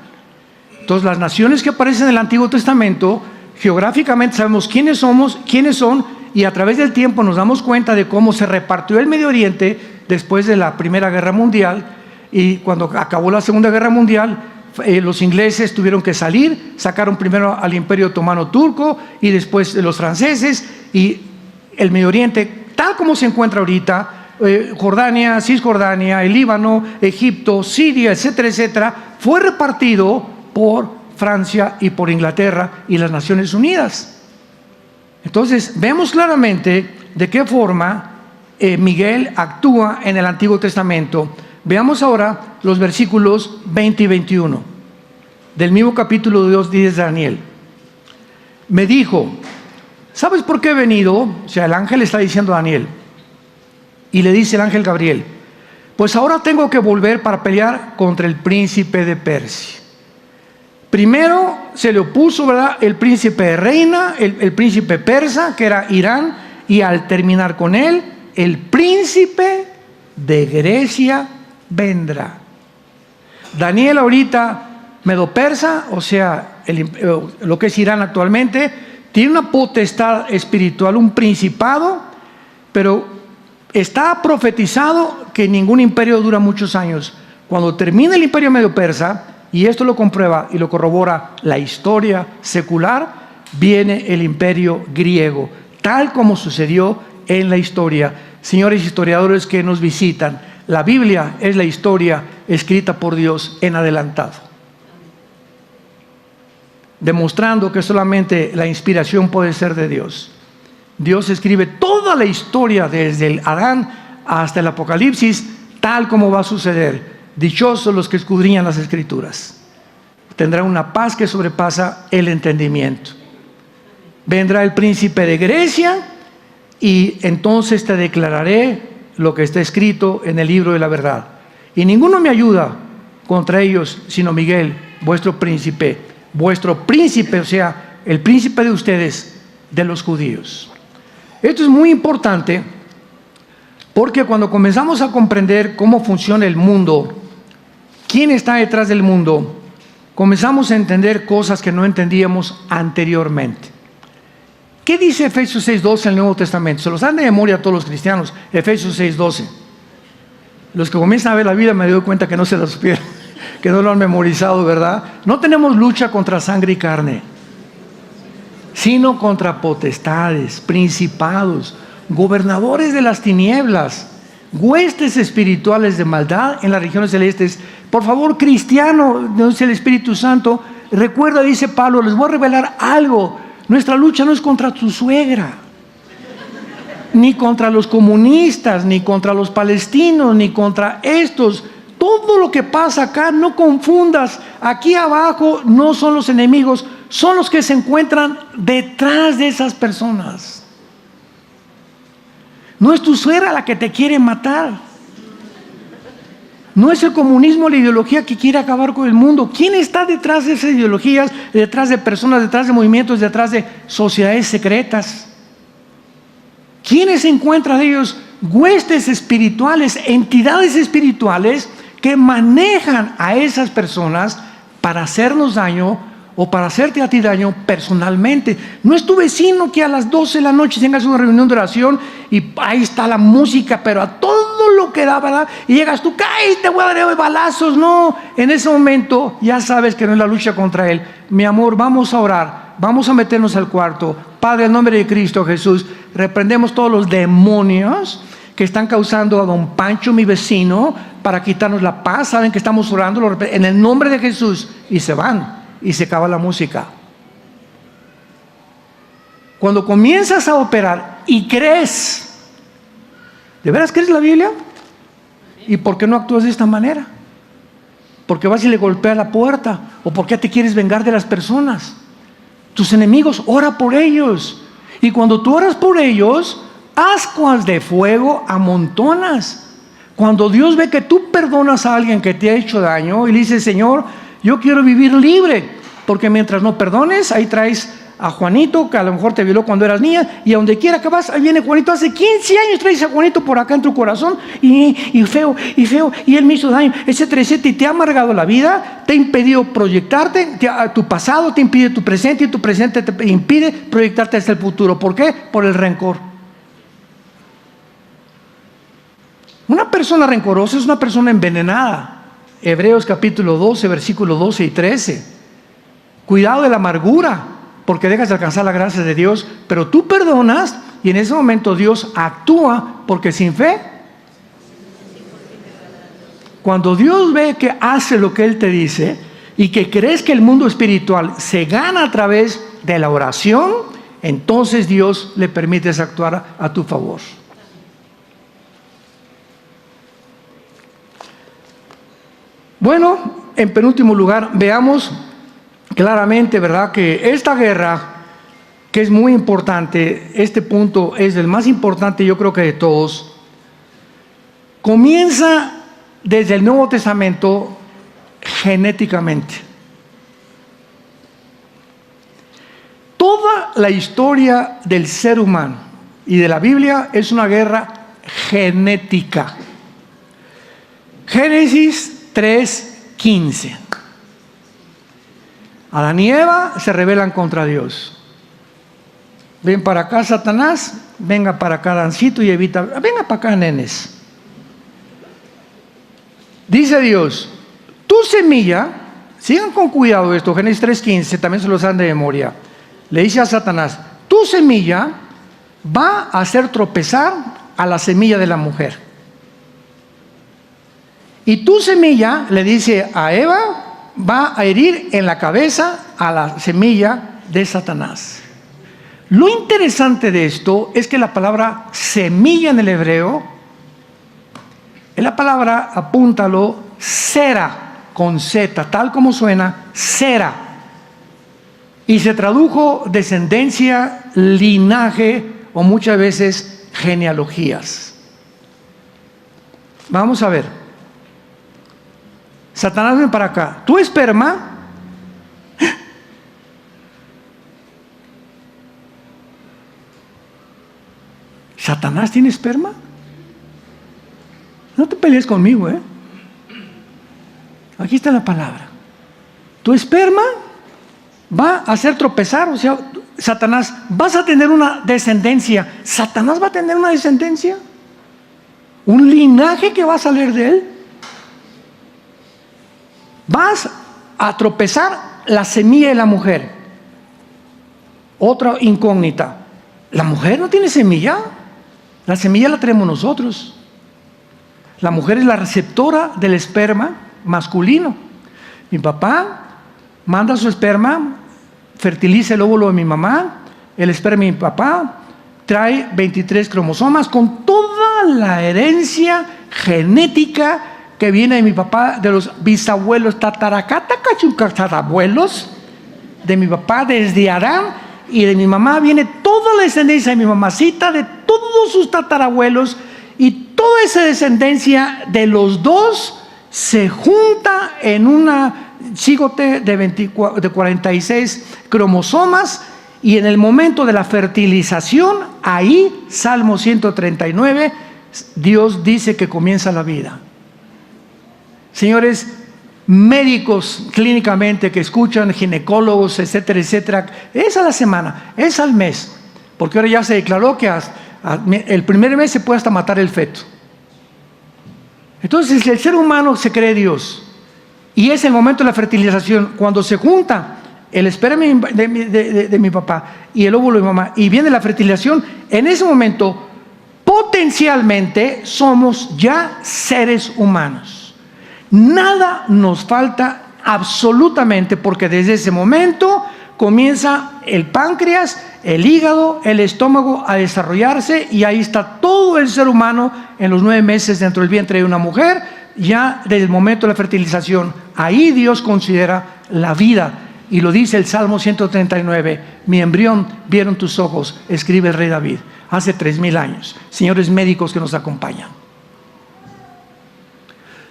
Entonces, las naciones que aparecen en el Antiguo Testamento, geográficamente sabemos quiénes somos, quiénes son, y a través del tiempo nos damos cuenta de cómo se repartió el Medio Oriente después de la Primera Guerra Mundial, y cuando acabó la Segunda Guerra Mundial, los ingleses tuvieron que salir, sacaron primero al Imperio Otomano Turco y después los franceses, y el Medio Oriente, tal como se encuentra ahorita, Jordania, Cisjordania, el Líbano, Egipto, Siria, etcétera, etcétera, fue repartido por Francia y por Inglaterra y las Naciones Unidas. Entonces, vemos claramente de qué forma Miguel actúa en el Antiguo Testamento. Veamos ahora los versículos 20 y 21 del mismo capítulo 2 de Daniel. Me dijo, ¿sabes por qué he venido? O sea, el ángel está diciendo a Daniel, y le dice el ángel Gabriel, pues ahora tengo que volver para pelear contra el príncipe de Persia. Primero se le opuso, ¿verdad?, el príncipe de Reina, el príncipe persa, que era Irán, y al terminar con él, el príncipe de Grecia vendrá. Daniel ahorita, medo-persa, o sea, lo que es Irán actualmente, tiene una potestad espiritual, un principado, pero está profetizado que ningún imperio dura muchos años. Cuando termine el imperio medo-persa, y esto lo comprueba y lo corrobora la historia secular, viene el imperio griego, tal como sucedió en la historia. Señores historiadores que nos visitan, la Biblia es la historia escrita por Dios en adelantado, demostrando que solamente la inspiración puede ser de Dios. Dios escribe toda la historia desde el Adán hasta el Apocalipsis, tal como va a suceder. Dichosos los que escudriñan las Escrituras. Tendrán una paz que sobrepasa el entendimiento. Vendrá el príncipe de Grecia y entonces te declararé lo que está escrito en el libro de la verdad. Y ninguno me ayuda contra ellos, sino Miguel, vuestro príncipe, o sea, el príncipe de ustedes, de los judíos. Esto es muy importante porque cuando comenzamos a comprender cómo funciona el mundo, quién está detrás del mundo, comenzamos a entender cosas que no entendíamos anteriormente. ¿Qué dice Efesios 6:12 en el Nuevo Testamento? Se los dan de memoria a todos los cristianos, Efesios 6:12. Los que comienzan a ver la Biblia me doy cuenta que no se los supieron. que no lo han memorizado, ¿verdad? No tenemos lucha contra sangre y carne, sino contra potestades, principados, gobernadores de las tinieblas, huestes espirituales de maldad en las regiones celestes. Por favor, cristiano, dice el Espíritu Santo, recuerda, dice Pablo, les voy a revelar algo. Nuestra lucha no es contra tu suegra, ni contra los comunistas, ni contra los palestinos, ni contra estos. Todo lo que pasa acá, no confundas. Aquí abajo no son los enemigos, son los que se encuentran detrás de esas personas. No es tu suegra la que te quiere matar. No es el comunismo la ideología que quiere acabar con el mundo. ¿Quién está detrás de esas ideologías? Detrás de personas, detrás de movimientos, detrás de sociedades secretas. ¿Quiénes se encuentran de ellos? Huestes espirituales, entidades espirituales que manejan a esas personas para hacernos daño o para hacerte a ti daño personalmente. No es tu vecino que a las 12 de la noche tengas una reunión de oración y ahí está la música, pero a todo lo que da, ¿verdad? Y llegas tú, ¡ay, te voy a dar balazos! No, en ese momento ya sabes que no es la lucha contra él. Mi amor, vamos a orar, vamos a meternos al cuarto. Padre, en nombre de Cristo Jesús, reprendemos todos los demonios que están causando a don Pancho, mi vecino, para quitarnos la paz. Saben que estamos orando en el nombre de Jesús y se van. Y se acaba la música. Cuando comienzas a operar y crees, ¿de veras crees la Biblia? ¿Y por qué no actúas de esta manera? ¿Por qué vas y le golpeas la puerta? ¿O por qué te quieres vengar de las personas? Tus enemigos, ora por ellos. Y cuando tú oras por ellos, ascuas de fuego amontonas. Cuando Dios ve que tú perdonas a alguien que te ha hecho daño y le dices, Señor, yo quiero vivir libre, porque mientras no perdones, ahí traes a Juanito, que a lo mejor te violó cuando eras niña, y a donde quiera que vas, ahí viene Juanito, hace 15 años traes a Juanito por acá en tu corazón, y feo, y él me hizo daño, etcétera, etcétera, y te ha amargado la vida, te ha impedido proyectarte, tu pasado te impide tu presente, y tu presente te impide proyectarte hacia el futuro. ¿Por qué? Por el rencor. Una persona rencorosa es una persona envenenada. Hebreos capítulo 12, versículos 12 y 13. Cuidado de la amargura, porque dejas de alcanzar la gracia de Dios, pero tú perdonas y en ese momento Dios actúa, porque sin fe, cuando Dios ve que hace lo que Él te dice y que crees que el mundo espiritual se gana a través de la oración, entonces Dios le permite actuar a tu favor. Bueno, en penúltimo lugar, veamos claramente, ¿verdad?, que esta guerra, que es muy importante, este punto es el más importante, yo creo que de todos, comienza desde el Nuevo Testamento genéticamente. Toda la historia del ser humano y de la Biblia es una guerra genética. Génesis 3:15. Adán y Eva se rebelan contra Dios. Ven para acá, Satanás, venga para acá, Adancito y Evita, venga para acá, nenes. Dice Dios, tu semilla, sigan con cuidado esto, Génesis 3:15, también se los dan de memoria. Le dice a Satanás, tu semilla va a hacer tropezar a la semilla de la mujer. Y tu semilla, le dice a Eva, va a herir en la cabeza a la semilla de Satanás. Lo interesante de esto es que la palabra semilla en el hebreo es la palabra, apúntalo, sera, con Z, tal como suena, sera. Y se tradujo descendencia, linaje o muchas veces genealogías. Vamos a ver. Satanás, ven para acá. Tu esperma ¿Satanás tiene esperma? No te pelees conmigo, ¿eh? Aquí está la palabra. Tu esperma va a hacer tropezar, o sea, Satanás, vas a tener una descendencia. ¿Satanás va a tener una descendencia? ¿Un linaje que va a salir de él? vas a tropezar la semilla de la mujer. Otra incógnita. ¿La mujer no tiene semilla? La semilla la tenemos nosotros. La mujer es la receptora del esperma masculino. Mi papá manda su esperma, fertiliza el óvulo de mi mamá, el esperma de mi papá trae 23 cromosomas con toda la herencia genética que viene de mi papá, de los bisabuelos, tatarabuelos de mi papá desde Adán, y de mi mamá viene toda la descendencia de mi mamacita, de todos sus tatarabuelos, y toda esa descendencia de los dos se junta en una cigote de 46 cromosomas, y en el momento de la fertilización, ahí, Salmo 139, Dios dice que comienza la vida. Señores, médicos clínicamente que escuchan, ginecólogos, etcétera, etcétera, es a la semana, es al mes, porque ahora ya se declaró que el primer mes se puede hasta matar el feto. Entonces el ser humano se cree Dios, y es el momento de la fertilización, cuando se junta el esperma de mi papá y el óvulo de mi mamá, y viene la fertilización. En ese momento potencialmente somos ya seres humanos. Nada nos falta absolutamente, porque desde ese momento comienza el páncreas, el hígado, el estómago a desarrollarse, y ahí está todo el ser humano en los 9 meses dentro del vientre de una mujer, ya desde el momento de la fertilización. Ahí Dios considera la vida, y lo dice el Salmo 139, mi embrión vieron tus ojos, escribe el rey David, hace 3000 años. Señores médicos que nos acompañan.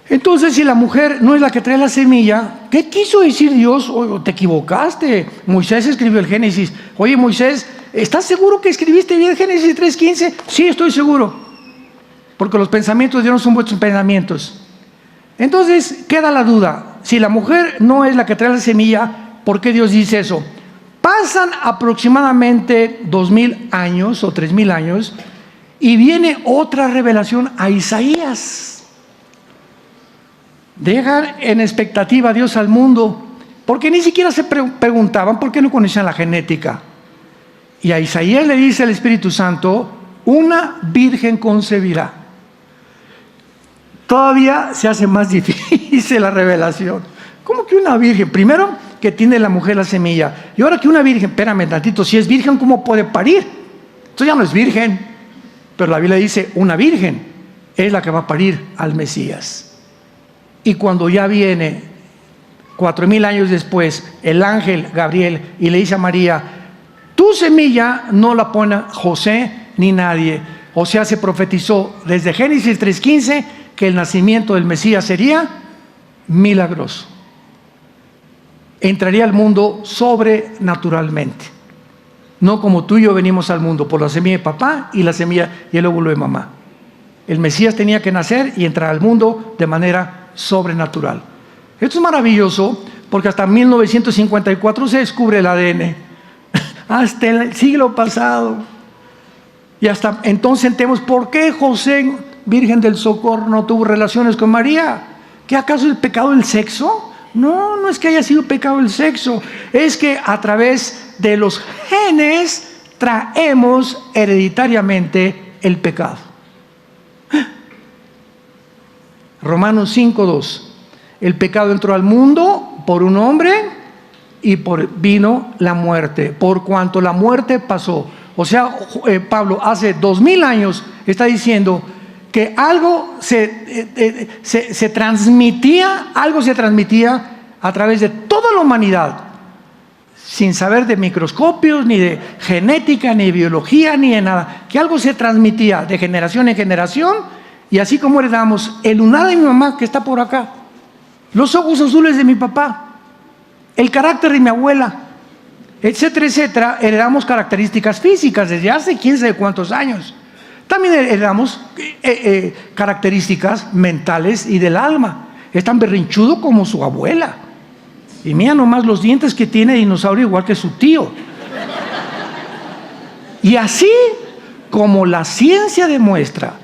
Entonces, si la mujer no es la que trae la semilla, ¿qué quiso decir Dios? Oye, te equivocaste. Moisés escribió el Génesis. Oye, Moisés, ¿estás seguro que escribiste bien Génesis 3:15? Sí, estoy seguro, porque los pensamientos de Dios no son vuestros pensamientos. Entonces, queda la duda. Si la mujer no es la que trae la semilla, ¿por qué Dios dice eso? Pasan aproximadamente 2000 años o 3000 años, y viene otra revelación a Isaías. Dejan en expectativa a Dios al mundo, porque ni siquiera se preguntaban por qué no conocían la genética. Y a Isaías le dice el Espíritu Santo, una virgen concebirá. Todavía se hace más difícil la revelación. ¿Cómo que una virgen? Primero, que tiene la mujer la semilla, y ahora que una virgen, espérame tantito, si es virgen, ¿cómo puede parir? Entonces ya no es virgen, pero la Biblia dice, una virgen es la que va a parir al Mesías. Y cuando ya viene 4000 años después el ángel Gabriel y le dice a María, tu semilla no la pone José ni nadie. O sea, se profetizó desde Génesis 3:15 que el nacimiento del Mesías sería milagroso. Entraría al mundo sobrenaturalmente, no como tú y yo venimos al mundo por la semilla de papá y la semilla y el óvulo de mamá. El Mesías tenía que nacer y entrar al mundo de manera sobrenatural. Esto es maravilloso, porque hasta 1954 se descubre el ADN, hasta el siglo pasado, y hasta entonces entendemos por qué José, Virgen del Socorro, no tuvo relaciones con María. ¿Qué acaso es el pecado del sexo? No, no es que haya sido pecado el sexo, es que a través de los genes traemos hereditariamente el pecado. Romanos 5:2, el pecado entró al mundo por un hombre y vino la muerte, por cuanto la muerte pasó. O sea, Pablo hace 2000 años está diciendo que algo se transmitía a través de toda la humanidad, sin saber de microscopios, ni de genética, ni de biología, ni de nada, que algo se transmitía de generación en generación. Y así como heredamos el lunar de mi mamá, que está por acá, los ojos azules de mi papá, el carácter de mi abuela, etcétera, etcétera, heredamos características físicas desde hace quién sabe cuántos años. También heredamos características mentales y del alma. Es tan berrinchudo como su abuela. Y mira nomás los dientes que tiene dinosaurio, igual que su tío. Y así como la ciencia demuestra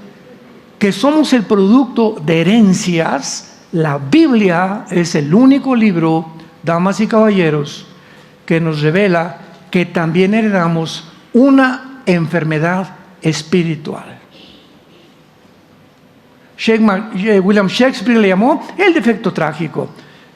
que somos el producto de herencias, La Biblia es el único libro, damas y caballeros, que nos revela que también heredamos una enfermedad espiritual. William Shakespeare le llamó el defecto trágico.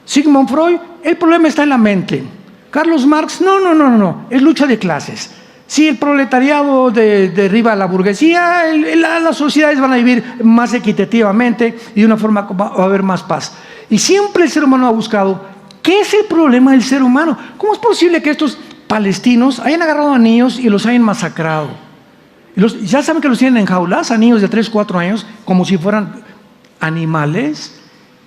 Sigmund Freud, el problema está en la mente. Carlos Marx, no, es lucha de clases. Si el proletariado derriba a la burguesía, las sociedades van a vivir más equitativamente y de una forma va a haber más paz. Y siempre el ser humano ha buscado, ¿qué es el problema del ser humano? ¿Cómo es posible que estos palestinos hayan agarrado a niños y los hayan masacrado? Ya saben que los tienen en jaulas, a niños de 3, 4 años, como si fueran animales.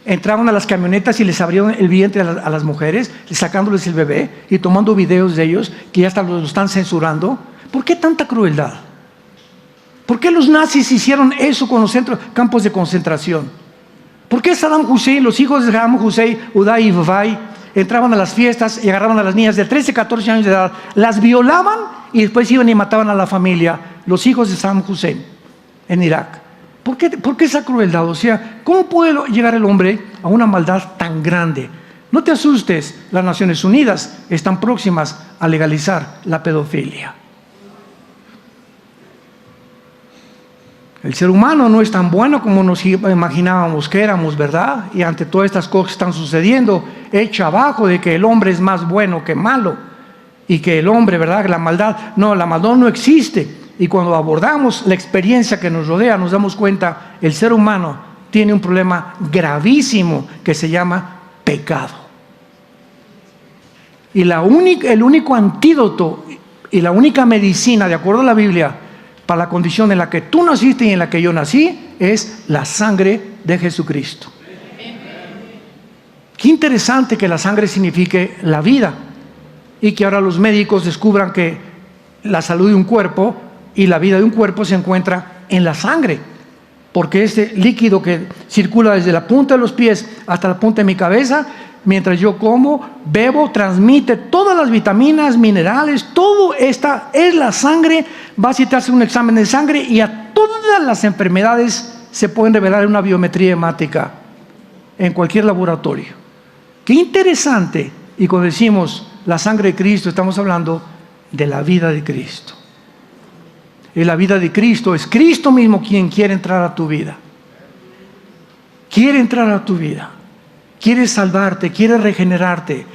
Entraban a las camionetas y les abrieron el vientre a las mujeres, sacándoles el bebé y tomando videos de ellos que ya hasta lo están censurando. ¿Por qué tanta crueldad? ¿Por qué los nazis hicieron eso con los campos de concentración? ¿Por qué Saddam Hussein, los hijos de Saddam Hussein, Uday y Vavai, entraban a las fiestas y agarraban a las niñas de 13, 14 años de edad, las violaban y después iban y mataban a la familia, los hijos de Saddam Hussein en Irak? ¿Por qué esa crueldad? O sea, ¿cómo puede llegar el hombre a una maldad tan grande? No te asustes, las Naciones Unidas están próximas a legalizar la pedofilia. El ser humano no es tan bueno como nos imaginábamos que éramos, ¿verdad? Y ante todas estas cosas que están sucediendo, echa abajo de que el hombre es más bueno que malo y que el hombre, ¿verdad? La maldad no existe. Y cuando abordamos la experiencia que nos rodea, nos damos cuenta, el ser humano tiene un problema gravísimo que se llama pecado. Y el único antídoto y la única medicina, de acuerdo a la Biblia, para la condición en la que tú naciste y en la que yo nací, es la sangre de Jesucristo. Qué interesante que la sangre signifique la vida y que ahora los médicos descubran que la salud de un cuerpo y la vida de un cuerpo se encuentra en la sangre, porque este líquido que circula desde la punta de los pies hasta la punta de mi cabeza, mientras yo como, bebo, transmite todas las vitaminas, minerales, todo esta es la sangre. Vas y te haces un examen de sangre y a todas las enfermedades se pueden revelar en una biometría hemática en cualquier laboratorio. Qué interesante. Y cuando decimos la sangre de Cristo, estamos hablando de la vida de Cristo. Y la vida de Cristo es Cristo mismo quien quiere entrar a tu vida. Quiere entrar a tu vida. Quiere salvarte, quiere regenerarte,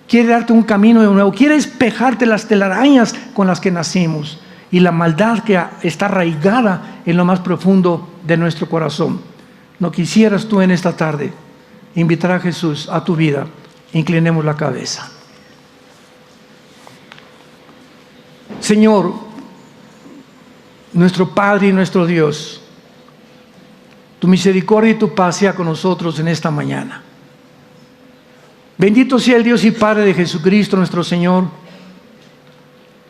quiere darte un camino de nuevo, quiere despejarte las telarañas con las que nacimos y la maldad que está arraigada en lo más profundo de nuestro corazón. ¿No quisieras tú en esta tarde invitar a Jesús a tu vida? Inclinemos la cabeza. Señor, nuestro Padre y nuestro Dios, tu misericordia y tu paz sea con nosotros en esta mañana. Bendito sea el Dios y Padre de Jesucristo nuestro Señor,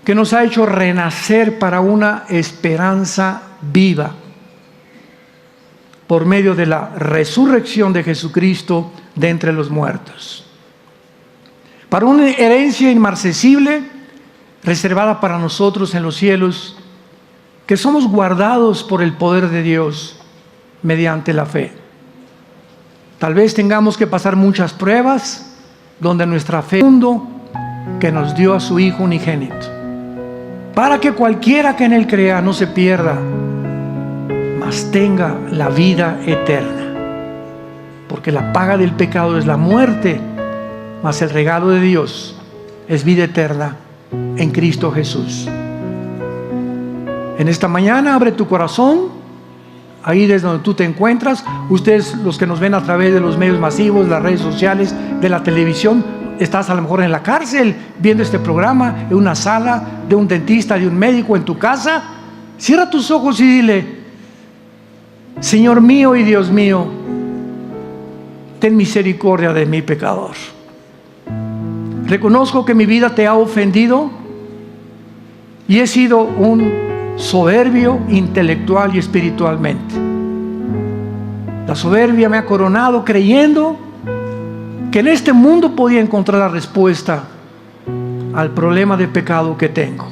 que nos ha hecho renacer para una esperanza viva por medio de la resurrección de Jesucristo de entre los muertos, para una herencia inmarcesible reservada para nosotros en los cielos, que somos guardados por el poder de Dios mediante la fe. Tal vez tengamos que pasar muchas pruebas donde nuestra fe mundo que nos dio a su Hijo unigénito, para que cualquiera que en Él crea no se pierda, mas tenga la vida eterna. Porque la paga del pecado es la muerte, mas el regalo de Dios es vida eterna en Cristo Jesús. En esta mañana abre tu corazón, ahí desde donde tú te encuentras. Ustedes, los que nos ven a través de los medios masivos, las redes sociales, de la televisión, estás a lo mejor en la cárcel viendo este programa, en una sala de un dentista, de un médico, en tu casa. Cierra tus ojos y dile: Señor mío y Dios mío, ten misericordia de mi pecador. Reconozco que mi vida te ha ofendido y he sido un soberbio intelectual y espiritualmente. La soberbia me ha coronado creyendo que en este mundo podía encontrar la respuesta al problema de pecado que tengo.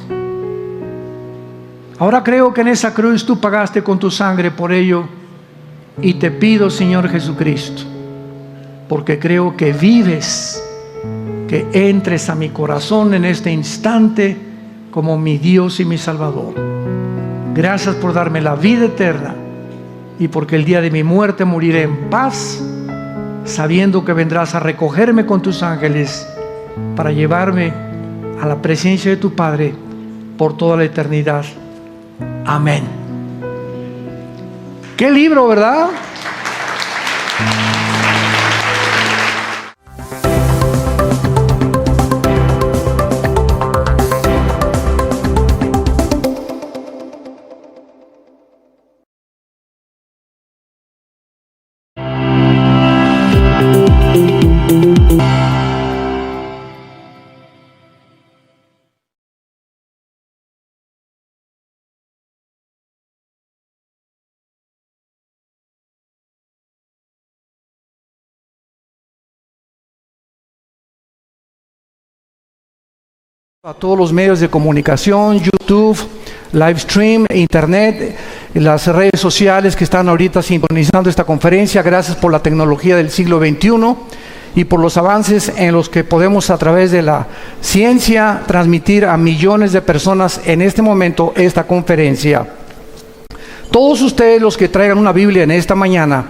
Ahora creo que en esa cruz tú pagaste con tu sangre por ello y te pido, Señor Jesucristo, porque creo que vives, que entres a mi corazón en este instante como mi Dios y mi Salvador. Gracias por darme la vida eterna y porque el día de mi muerte moriré en paz, sabiendo que vendrás a recogerme con tus ángeles para llevarme a la presencia de tu Padre por toda la eternidad. Amén. ¿Qué libro, verdad? A todos los medios de comunicación, YouTube, live stream, internet, las redes sociales que están ahorita sintonizando esta conferencia, gracias por la tecnología del siglo XXI y por los avances en los que podemos a través de la ciencia transmitir a millones de personas en este momento esta conferencia. Todos ustedes los que traigan una Biblia en esta mañana,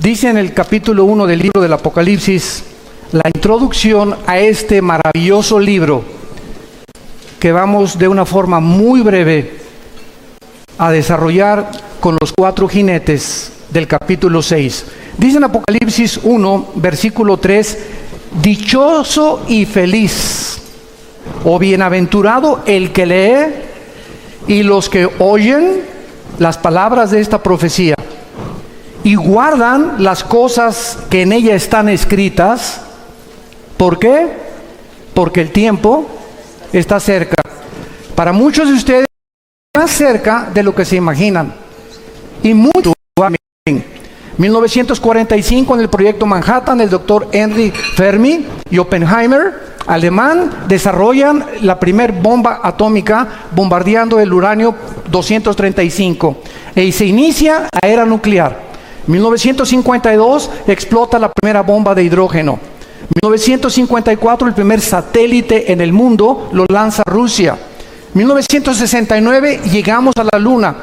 dice en el capítulo 1 del libro del Apocalipsis, la introducción a este maravilloso libro que vamos de una forma muy breve a desarrollar con los 4 jinetes del capítulo 6. Dice en Apocalipsis 1, versículo 3, dichoso y feliz o bienaventurado el que lee y los que oyen las palabras de esta profecía y guardan las cosas que en ella están escritas. ¿Por qué? Porque el tiempo está cerca. Para muchos de ustedes, más cerca de lo que se imaginan. Y mucho. 1945, en el proyecto Manhattan, el doctor Henry Fermi y Oppenheimer, alemán, desarrollan la primer bomba atómica bombardeando el uranio 235. Y se inicia la era nuclear. 1952 explota la primera bomba de hidrógeno. 1954 el primer satélite en el mundo lo lanza Rusia. 1969 llegamos a la Luna.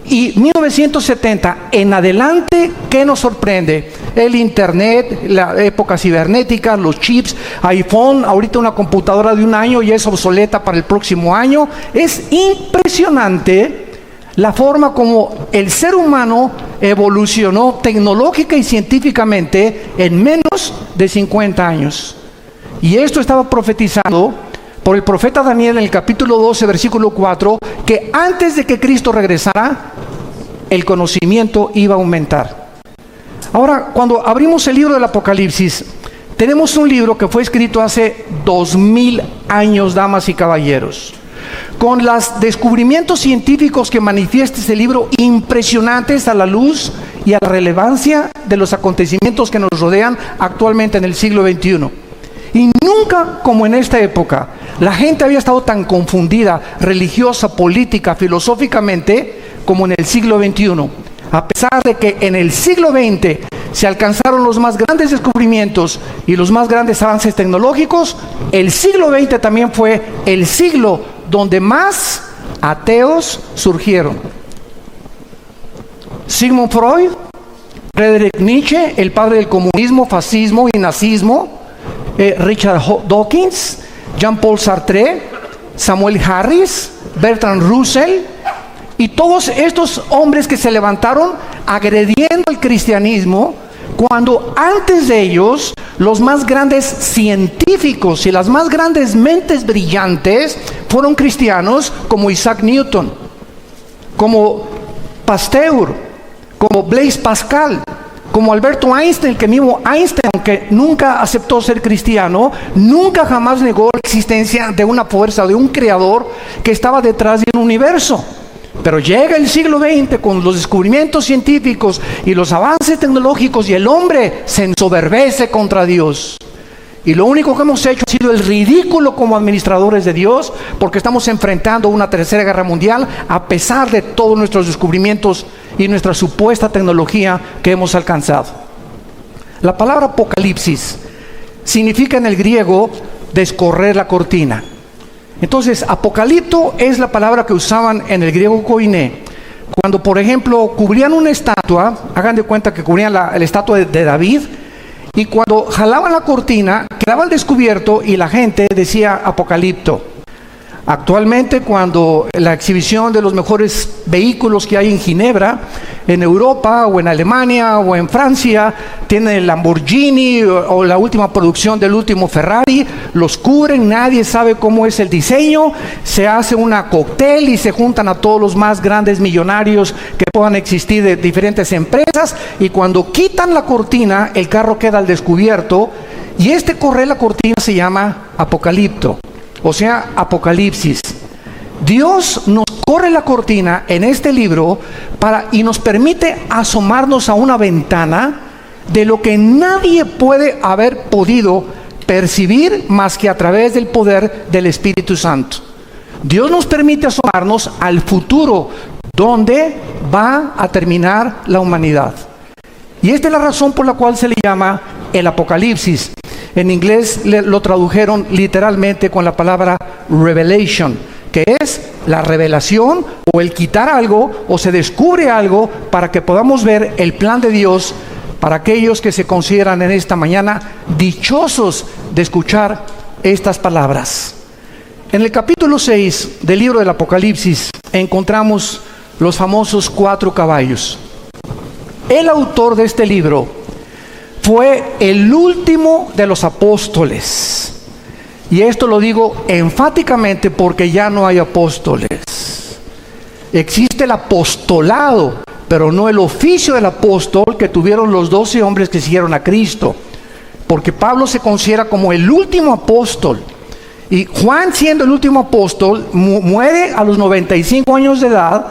Y 1970 en adelante, ¿qué nos sorprende? El internet, la época cibernética, los chips, iPhone, ahorita una computadora de un año y es obsoleta para el próximo año. Es impresionante la forma como el ser humano evolucionó tecnológica y científicamente en menos de 50 años. Y esto estaba profetizado por el profeta Daniel en el capítulo 12, versículo 4, que antes de que Cristo regresara, el conocimiento iba a aumentar. Ahora, cuando abrimos el libro del Apocalipsis, tenemos un libro que fue escrito hace 2000 años, damas y caballeros, con los descubrimientos científicos que manifiesta este libro, impresionantes a la luz y a la relevancia de los acontecimientos que nos rodean actualmente en el siglo XXI. Y nunca como en esta época la gente había estado tan confundida religiosa, política, filosóficamente como en el siglo XXI. A pesar de que en el siglo XX se alcanzaron los más grandes descubrimientos y los más grandes avances tecnológicos, el siglo XX también fue el siglo donde más ateos surgieron. Sigmund Freud, Friedrich Nietzsche, el padre del comunismo, fascismo y nazismo, Richard Dawkins, Jean-Paul Sartre, Samuel Harris, Bertrand Russell, y todos estos hombres que se levantaron agrediendo el cristianismo, cuando antes de ellos los más grandes científicos y las más grandes mentes brillantes fueron cristianos, como Isaac Newton, como Pasteur, como Blaise Pascal, como Alberto Einstein, que mismo Einstein, aunque nunca aceptó ser cristiano, nunca jamás negó la existencia de una fuerza, de un creador que estaba detrás del universo. Pero llega el siglo XX con los descubrimientos científicos y los avances tecnológicos y el hombre se ensoberbece contra Dios. Y lo único que hemos hecho ha sido el ridículo como administradores de Dios, porque estamos enfrentando una tercera guerra mundial a pesar de todos nuestros descubrimientos y nuestra supuesta tecnología que hemos alcanzado. La palabra Apocalipsis significa en el griego descorrer la cortina. Entonces, apocalipto es la palabra que usaban en el griego koiné. Cuando, por ejemplo, cubrían una estatua, hagan de cuenta que cubrían la estatua de David, y cuando jalaban la cortina, quedaba al descubierto y la gente decía apocalipto. Actualmente, cuando la exhibición de los mejores vehículos que hay en Ginebra, en Europa o en Alemania o en Francia, tiene el Lamborghini o la última producción del último Ferrari, los cubren, nadie sabe cómo es el diseño, se hace una cóctel y se juntan a todos los más grandes millonarios que puedan existir de diferentes empresas, y cuando quitan la cortina, el carro queda al descubierto, y correr la cortina se llama apocalipto. O sea, Apocalipsis. Dios nos corre la cortina en este libro y nos permite asomarnos a una ventana de lo que nadie puede haber podido percibir más que a través del poder del Espíritu Santo. Dios nos permite asomarnos al futuro, donde va a terminar la humanidad. Y esta es la razón por la cual se le llama el Apocalipsis. En inglés lo tradujeron literalmente con la palabra revelation, que es la revelación o el quitar algo o se descubre algo para que podamos ver el plan de Dios para aquellos que se consideran en esta mañana dichosos de escuchar estas palabras. En el capítulo 6 del libro del Apocalipsis encontramos los famosos 4 caballos. El autor de este libro fue el último de los apóstoles. Y esto lo digo enfáticamente porque ya no hay apóstoles. Existe el apostolado, pero no el oficio del apóstol que tuvieron los 12 hombres que siguieron a Cristo. Porque Pablo se considera como el último apóstol. Y Juan, siendo el último apóstol, muere a los 95 años de edad.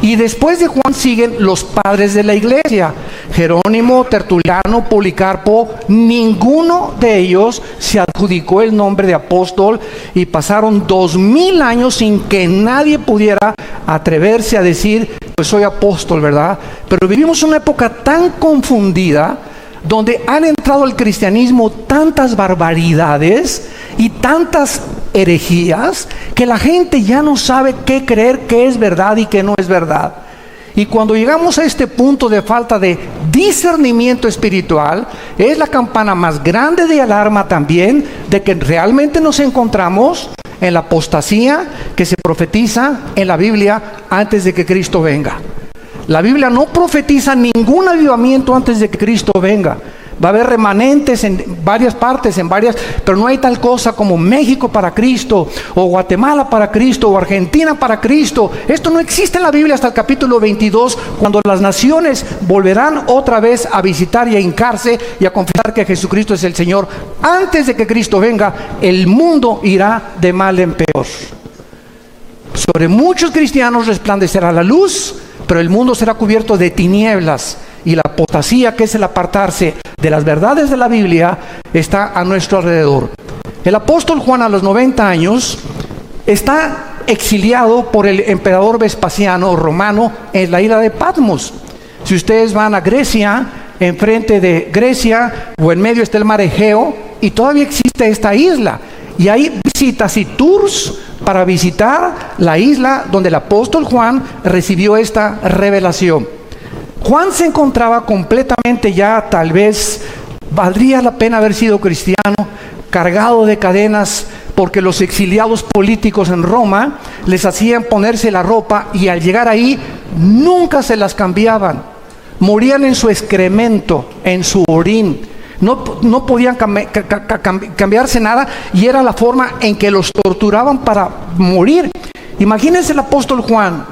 Y después de Juan siguen los padres de la iglesia: Jerónimo, Tertuliano, Policarpo. Ninguno de ellos se adjudicó el nombre de apóstol, y pasaron 2000 años sin que nadie pudiera atreverse a decir, pues soy apóstol, ¿verdad? Pero vivimos una época tan confundida, donde han entrado al cristianismo tantas barbaridades y tantas herejías, que la gente ya no sabe qué creer, qué es verdad y qué no es verdad. Y cuando llegamos a este punto de falta de discernimiento espiritual, es la campana más grande de alarma también de que realmente nos encontramos en la apostasía que se profetiza en la Biblia antes de que Cristo venga. La Biblia no profetiza ningún avivamiento antes de que Cristo venga. Va a haber remanentes en varias partes, pero no hay tal cosa como México para Cristo, o Guatemala para Cristo, o Argentina para Cristo. Esto no existe en la Biblia hasta el capítulo 22, cuando las naciones volverán otra vez a visitar y a hincarse y a confesar que Jesucristo es el Señor. Antes de que Cristo venga, el mundo irá de mal en peor. Sobre muchos cristianos resplandecerá la luz, pero el mundo será cubierto de tinieblas, y la apostasía, que es el apartarse de las verdades de la Biblia, está a nuestro alrededor. El apóstol Juan, a los 90 años, está exiliado por el emperador Vespasiano romano en la isla de Patmos. Si ustedes van a Grecia, enfrente de Grecia o en medio está el mar Egeo, y todavía existe esta isla, y hay visitas y tours para visitar la isla donde el apóstol Juan recibió esta revelación. Juan se encontraba completamente ya, tal vez valdría la pena haber sido cristiano, cargado de cadenas, porque los exiliados políticos en Roma les hacían ponerse la ropa, y al llegar ahí nunca se las cambiaban. Morían en su excremento, en su orín. No podían cambiarse nada, y era la forma en que los torturaban para morir. Imagínense el apóstol Juan,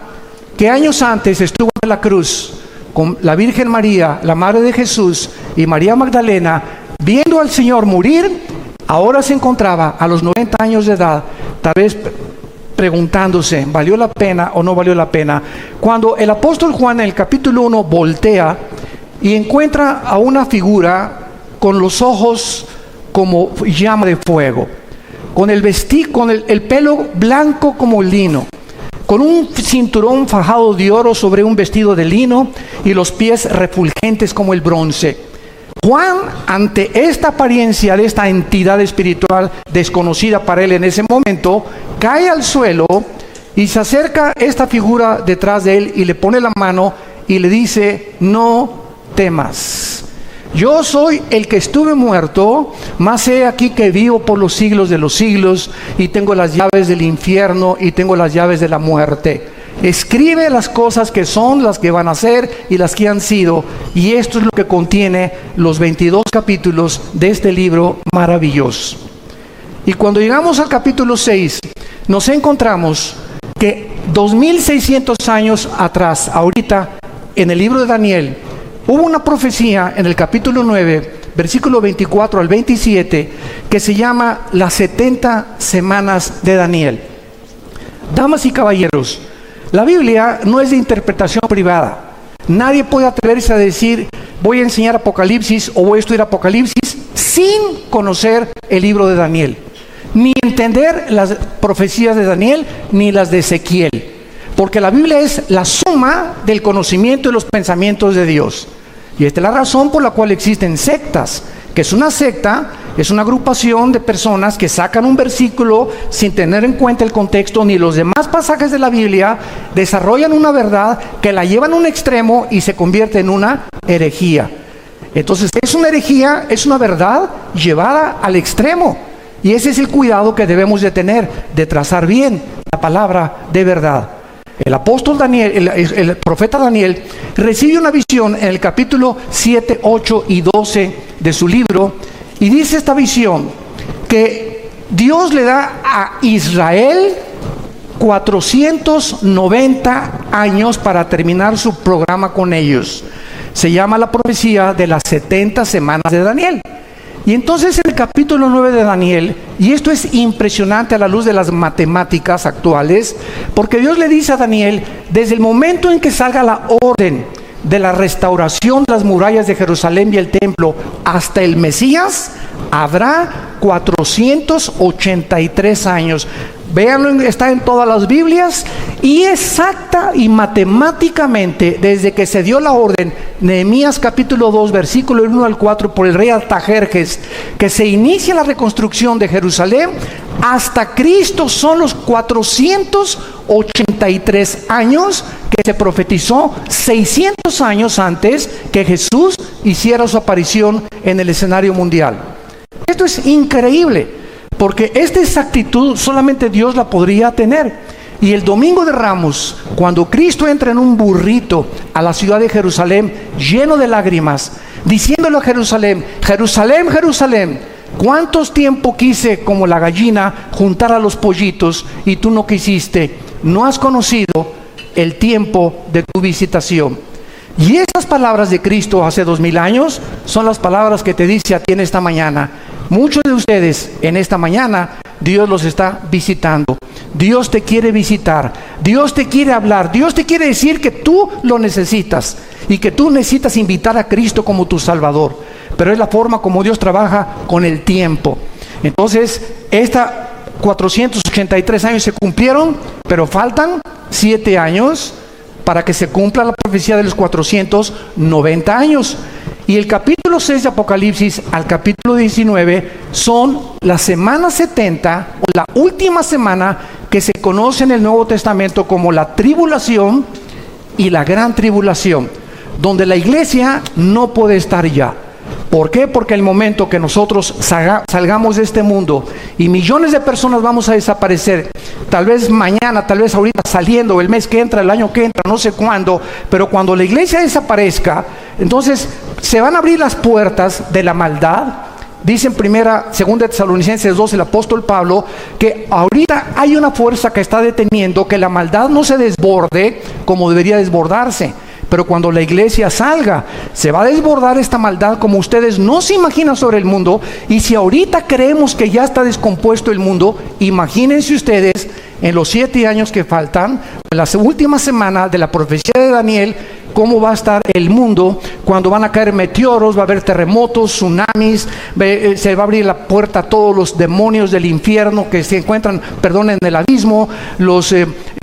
que años antes estuvo en la cruz con la Virgen María, la Madre de Jesús, y María Magdalena, viendo al Señor morir. Ahora se encontraba a los 90 años de edad, tal vez preguntándose, ¿valió la pena o no valió la pena? Cuando el apóstol Juan, en el capítulo 1, voltea y encuentra a una figura con los ojos como llama de fuego, con el pelo blanco como lino, con un cinturón fajado de oro sobre un vestido de lino, y los pies refulgentes como el bronce. Juan, ante esta apariencia de esta entidad espiritual desconocida para él en ese momento, cae al suelo y se acerca esta figura detrás de él y le pone la mano y le dice: no temas. Yo soy el que estuve muerto, mas he aquí que vivo por los siglos de los siglos, y tengo las llaves del infierno y tengo las llaves de la muerte. Escribe las cosas que son, las que van a ser y las que han sido. Y esto es lo que contiene los 22 capítulos de este libro maravilloso. Y cuando llegamos al capítulo 6, nos encontramos que 2600 años atrás, ahorita, en el libro de Daniel, hubo una profecía en el capítulo 9, versículo 24 al 27, que se llama las 70 semanas de Daniel. Damas y caballeros, la Biblia no es de interpretación privada. Nadie puede atreverse a decir: voy a enseñar Apocalipsis o voy a estudiar Apocalipsis sin conocer el libro de Daniel, ni entender las profecías de Daniel ni las de Ezequiel, porque la Biblia es la suma del conocimiento y los pensamientos de Dios. Y esta es la razón por la cual existen sectas. Que es una secta, es una agrupación de personas que sacan un versículo sin tener en cuenta el contexto ni los demás pasajes de la Biblia, desarrollan una verdad que la llevan a un extremo y se convierte en una herejía. Entonces es una herejía, es una verdad llevada al extremo, y ese es el cuidado que debemos de tener, de trazar bien la palabra de verdad. El apóstol Daniel, el profeta Daniel, recibe una visión en el capítulo 7, 8 y 12 de su libro, y dice esta visión que Dios le da a Israel 490 años para terminar su programa con ellos. Se llama la profecía de las 70 semanas de Daniel. Y entonces en el capítulo 9 de Daniel, y esto es impresionante a la luz de las matemáticas actuales, porque Dios le dice a Daniel: desde el momento en que salga la orden de la restauración de las murallas de Jerusalén y el templo hasta el Mesías, habrá 483 años. Véanlo, está en todas las Biblias, y exacta y matemáticamente, desde que se dio la orden, Nehemías capítulo 2, versículo 1 al 4, por el rey Artajerjes, que se inicia la reconstrucción de Jerusalén, hasta Cristo son los 483 años que se profetizó 600 años antes que Jesús hiciera su aparición en el escenario mundial. Esto es increíble, porque esta exactitud solamente Dios la podría tener. Y el domingo de Ramos, cuando Cristo entra en un burrito a la ciudad de Jerusalén, lleno de lágrimas, diciéndole a Jerusalén: Jerusalén, Jerusalén, ¿cuántos tiempo quise como la gallina juntar a los pollitos y tú no quisiste? No has conocido el tiempo de tu visitación. Y esas palabras de Cristo hace 2000 años son las palabras que te dice a ti en esta mañana. Muchos de ustedes en esta mañana, Dios los está visitando. Dios te quiere visitar, Dios te quiere hablar, Dios te quiere decir que tú lo necesitas y que tú necesitas invitar a Cristo como tu Salvador. Pero es la forma como Dios trabaja con el tiempo. Entonces, 483 años se cumplieron, pero faltan 7 años para que se cumpla la profecía de los 490 años. Y el capítulo 6 de Apocalipsis al capítulo 19 son las semanas 70, o la última semana que se conoce en el Nuevo Testamento como la tribulación y la gran tribulación, donde la iglesia no puede estar ya. ¿Por qué? Porque el momento que nosotros salgamos de este mundo y millones de personas vamos a desaparecer, tal vez mañana, tal vez ahorita saliendo, el mes que entra, el año que entra, no sé cuándo, pero cuando la iglesia desaparezca, entonces se van a abrir las puertas de la maldad. Dice en segunda Tesalonicenses 2 el apóstol Pablo que ahorita hay una fuerza que está deteniendo que la maldad no se desborde como debería desbordarse. Pero cuando la iglesia salga, se va a desbordar esta maldad como ustedes no se imaginan sobre el mundo. Y si ahorita creemos que ya está descompuesto el mundo, imagínense ustedes en los 7 años que faltan, en la última semana de la profecía de Daniel, cómo va a estar el mundo cuando van a caer meteoros, va a haber terremotos, tsunamis, se va a abrir la puerta a todos los demonios del infierno que se encuentran, en el abismo, los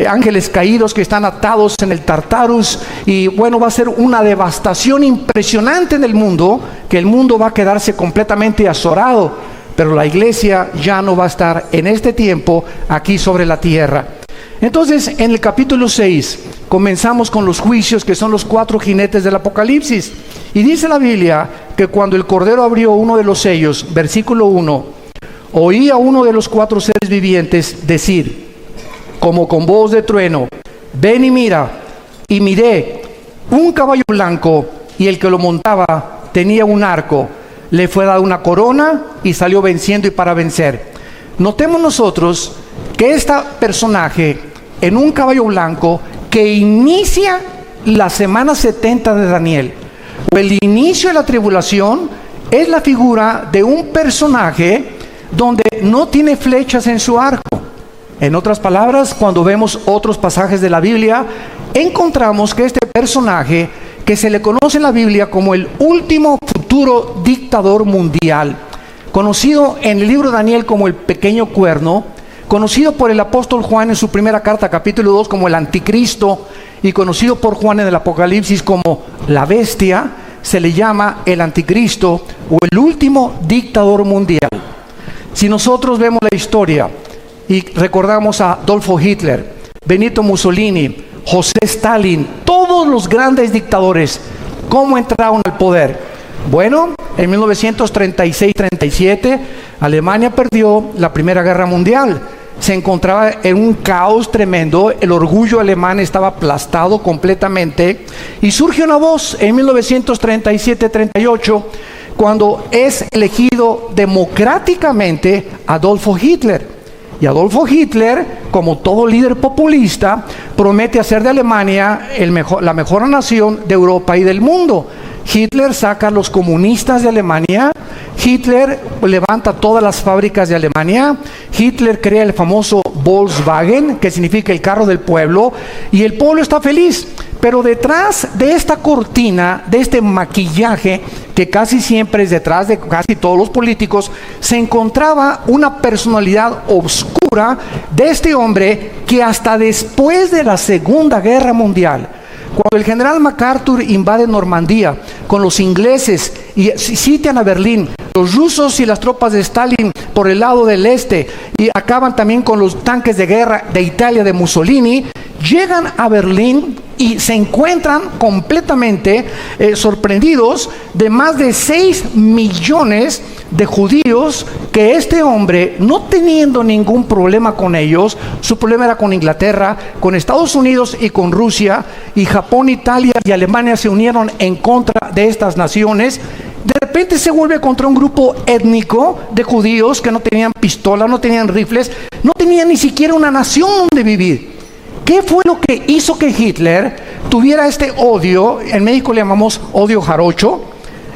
ángeles caídos que están atados en el Tartarus, y bueno, va a ser una devastación impresionante en el mundo, que el mundo va a quedarse completamente azorado, pero la iglesia ya no va a estar en este tiempo aquí sobre la tierra. Entonces, en el capítulo 6, comenzamos con los juicios, que son los 4 jinetes del Apocalipsis. Y dice la Biblia que cuando el Cordero abrió uno de los sellos, versículo 1, oí a uno de los 4 seres vivientes decir, como con voz de trueno, ven y mira. Y miré un caballo blanco, y el que lo montaba tenía un arco. Le fue dada una corona y salió venciendo y para vencer. Notemos nosotros que este personaje en un caballo blanco, que inicia la semana 70 de Daniel, o el inicio de la tribulación, es la figura de un personaje donde no tiene flechas en su arco. En otras palabras, cuando vemos otros pasajes de la Biblia, encontramos que este personaje, que se le conoce en la Biblia como el último futuro dictador mundial, conocido en el libro de Daniel como el pequeño cuerno, conocido por el apóstol Juan en su primera carta, capítulo 2, como el anticristo, y conocido por Juan en el Apocalipsis como la bestia, se le llama el anticristo o el último dictador mundial. Si nosotros vemos la historia y recordamos a Adolfo Hitler, Benito Mussolini, José Stalin, todos los grandes dictadores, ¿cómo entraron al poder? Bueno, en 1936-37, Alemania perdió la Primera Guerra Mundial. Se encontraba en un caos tremendo, el orgullo alemán estaba aplastado completamente, y surge una voz en 1937-38, cuando es elegido democráticamente Adolfo Hitler. Y Adolfo Hitler, como todo líder populista, promete hacer de Alemania la mejor nación de Europa y del mundo. Hitler saca a los comunistas de Alemania, Hitler levanta todas las fábricas de Alemania, Hitler crea el famoso Volkswagen, que significa el carro del pueblo, y el pueblo está feliz. Pero detrás de esta cortina, de este maquillaje, que casi siempre es detrás de casi todos los políticos, se encontraba una personalidad oscura de este hombre que hasta después de la Segunda Guerra Mundial, cuando el general MacArthur invade Normandía con los ingleses y sitian a Berlín, los rusos y las tropas de Stalin por el lado del este, y acaban también con los tanques de guerra de Italia de Mussolini, llegan a Berlín y se encuentran completamente sorprendidos de más de 6 millones de judíos, que este hombre, no teniendo ningún problema con ellos, su problema era con Inglaterra, con Estados Unidos y con Rusia, y Japón, Italia y Alemania se unieron en contra de estas naciones. De repente se vuelve contra un grupo étnico de judíos que no tenían pistola, no tenían rifles, no tenían ni siquiera una nación donde vivir. ¿Qué fue lo que hizo que Hitler tuviera este odio? En México le llamamos odio jarocho,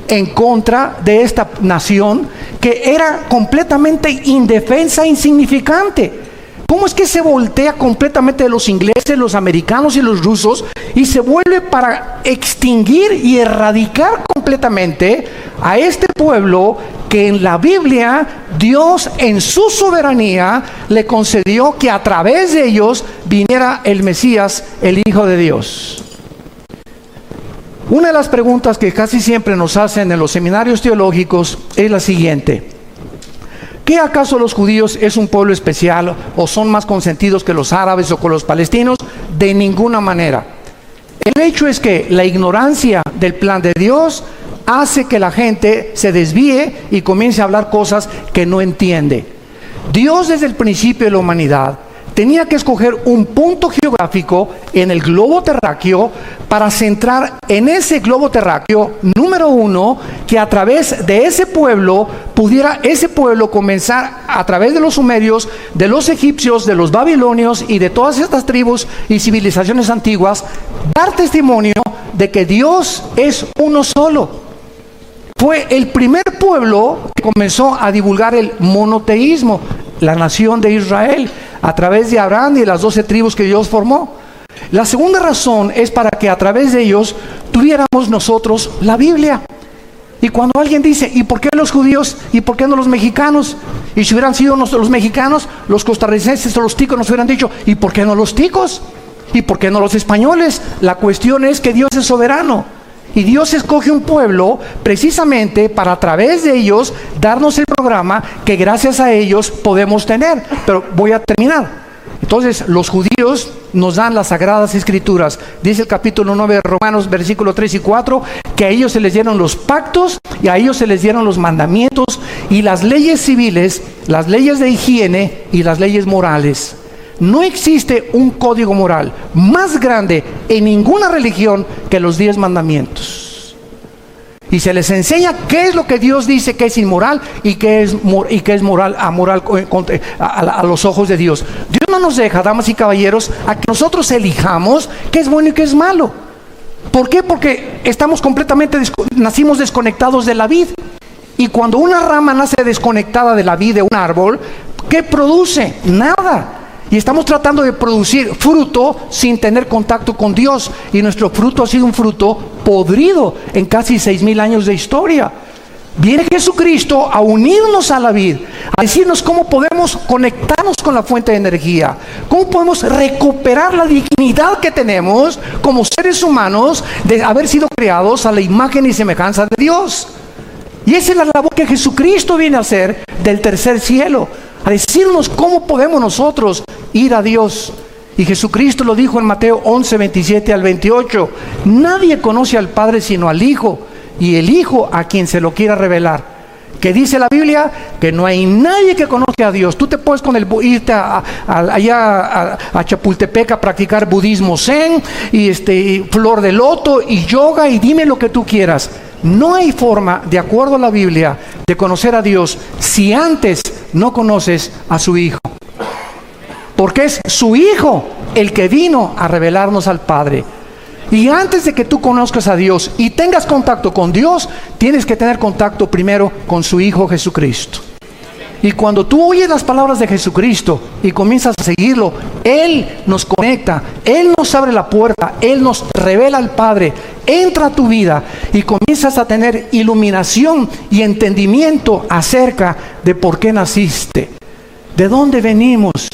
en contra de esta nación que era completamente indefensa e insignificante. ¿Cómo es que se voltea completamente de los ingleses, los americanos y los rusos, y se vuelve para extinguir y erradicar completamente a este pueblo que en la Biblia Dios en su soberanía le concedió que a través de ellos viniera el Mesías, el Hijo de Dios? Una de las preguntas que casi siempre nos hacen en los seminarios teológicos es la siguiente: ¿qué acaso los judíos es un pueblo especial o son más consentidos que los árabes o con los palestinos? De ninguna manera. El hecho es que la ignorancia del plan de Dios hace que la gente se desvíe y comience a hablar cosas que no entiende. Dios, desde el principio de la humanidad, tenía que escoger un punto geográfico en el globo terráqueo para centrar en ese globo terráqueo, número uno, que a través de ese pueblo pudiera ese pueblo comenzar, a través de los sumerios, de los egipcios, de los babilonios y de todas estas tribus y civilizaciones antiguas, dar testimonio de que Dios es uno solo. Fue el primer pueblo que comenzó a divulgar el monoteísmo, la nación de Israel, a través de Abraham y de las 12 tribus que Dios formó. La segunda razón es para que a través de ellos tuviéramos nosotros la Biblia. Y cuando alguien dice, ¿y por qué los judíos? ¿Y por qué no los mexicanos? Y si hubieran sido los mexicanos, los costarricenses o los ticos nos hubieran dicho, ¿y por qué no los ticos? ¿Y por qué no los españoles? La cuestión es que Dios es soberano. Y Dios escoge un pueblo precisamente para a través de ellos darnos el programa que gracias a ellos podemos tener. Pero voy a terminar. Entonces, los judíos nos dan las Sagradas Escrituras. Dice el capítulo 9 de Romanos, versículos 3 y 4, que a ellos se les dieron los pactos y a ellos se les dieron los mandamientos y las leyes civiles, las leyes de higiene y las leyes morales. No existe un código moral más grande en ninguna religión que los 10 mandamientos. Y se les enseña qué es lo que Dios dice que es inmoral y qué es moral, amoral a los ojos de Dios. Dios no nos deja, damas y caballeros, a que nosotros elijamos qué es bueno y qué es malo. ¿Por qué? Porque estamos nacimos desconectados de la vid. Y cuando una rama nace desconectada de la vid de un árbol, ¿qué produce? Nada. Y estamos tratando de producir fruto sin tener contacto con Dios. Y nuestro fruto ha sido un fruto podrido en casi 6,000 años de historia. Viene Jesucristo a unirnos a la vid, a decirnos cómo podemos conectarnos con la fuente de energía, cómo podemos recuperar la dignidad que tenemos como seres humanos de haber sido creados a la imagen y semejanza de Dios. Y esa es la labor que Jesucristo viene a hacer del tercer cielo, a decirnos cómo podemos nosotros ir a Dios. Y Jesucristo lo dijo en Mateo 11, 27 al 28. Nadie conoce al Padre sino al Hijo, y el Hijo a quien se lo quiera revelar. Que dice la Biblia que no hay nadie que conozca a Dios. Tú te puedes irte allá a Chapultepec a practicar budismo zen y flor de loto y yoga y dime lo que tú quieras. No hay forma, de acuerdo a la Biblia, de conocer a Dios si antes no conoces a su Hijo. Porque es su Hijo el que vino a revelarnos al Padre. Y antes de que tú conozcas a Dios y tengas contacto con Dios, tienes que tener contacto primero con su Hijo Jesucristo. Y cuando tú oyes las palabras de Jesucristo y comienzas a seguirlo, Él nos conecta, Él nos abre la puerta, Él nos revela al Padre, entra a tu vida y comienzas a tener iluminación y entendimiento acerca de por qué naciste, de dónde venimos,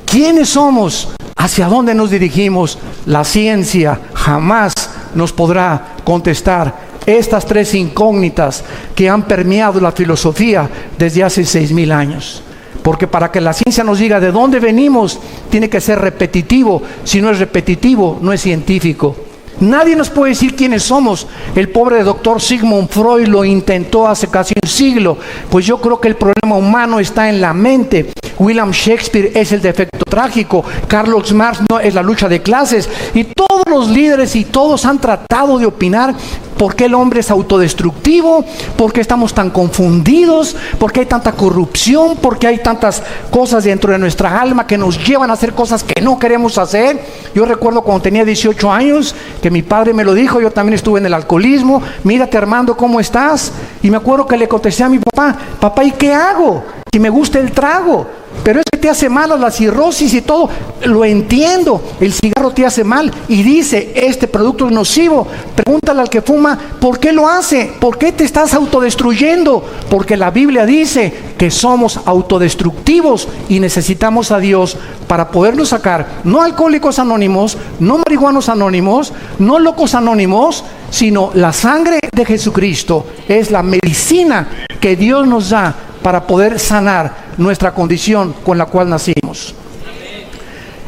quiénes somos, hacia dónde nos dirigimos. La ciencia jamás nos podrá contestar estas 3 incógnitas que han permeado la filosofía desde hace 6,000 años. Porque para que la ciencia nos diga de dónde venimos, tiene que ser repetitivo. Si no es repetitivo, no es científico. Nadie nos puede decir quiénes somos. El pobre doctor Sigmund Freud lo intentó hace casi un siglo. Pues yo creo que el problema humano está en la mente. William Shakespeare es el defecto trágico. Karl Marx no es la lucha de clases. Y todos los líderes y todos han tratado de opinar por qué el hombre es autodestructivo, por qué estamos tan confundidos, por qué hay tanta corrupción, por qué hay tantas cosas dentro de nuestra alma que nos llevan a hacer cosas que no queremos hacer. Yo recuerdo cuando tenía 18 años que mi padre me lo dijo. Yo también estuve en el alcoholismo. Mírate, Armando, ¿cómo estás? Y me acuerdo que le contesté a mi papá: papá, ¿y qué hago? Si me gusta el trago, pero es que te hace mal a la cirrosis y todo. Lo entiendo, el cigarro te hace mal y dice, este producto es nocivo. Pregúntale al que fuma, ¿por qué lo hace? ¿Por qué te estás autodestruyendo? Porque la Biblia dice que somos autodestructivos y necesitamos a Dios para podernos sacar. No alcohólicos anónimos, no marihuanos anónimos, no locos anónimos, sino la sangre de Jesucristo es la medicina que Dios nos da para poder sanar nuestra condición con la cual nacimos.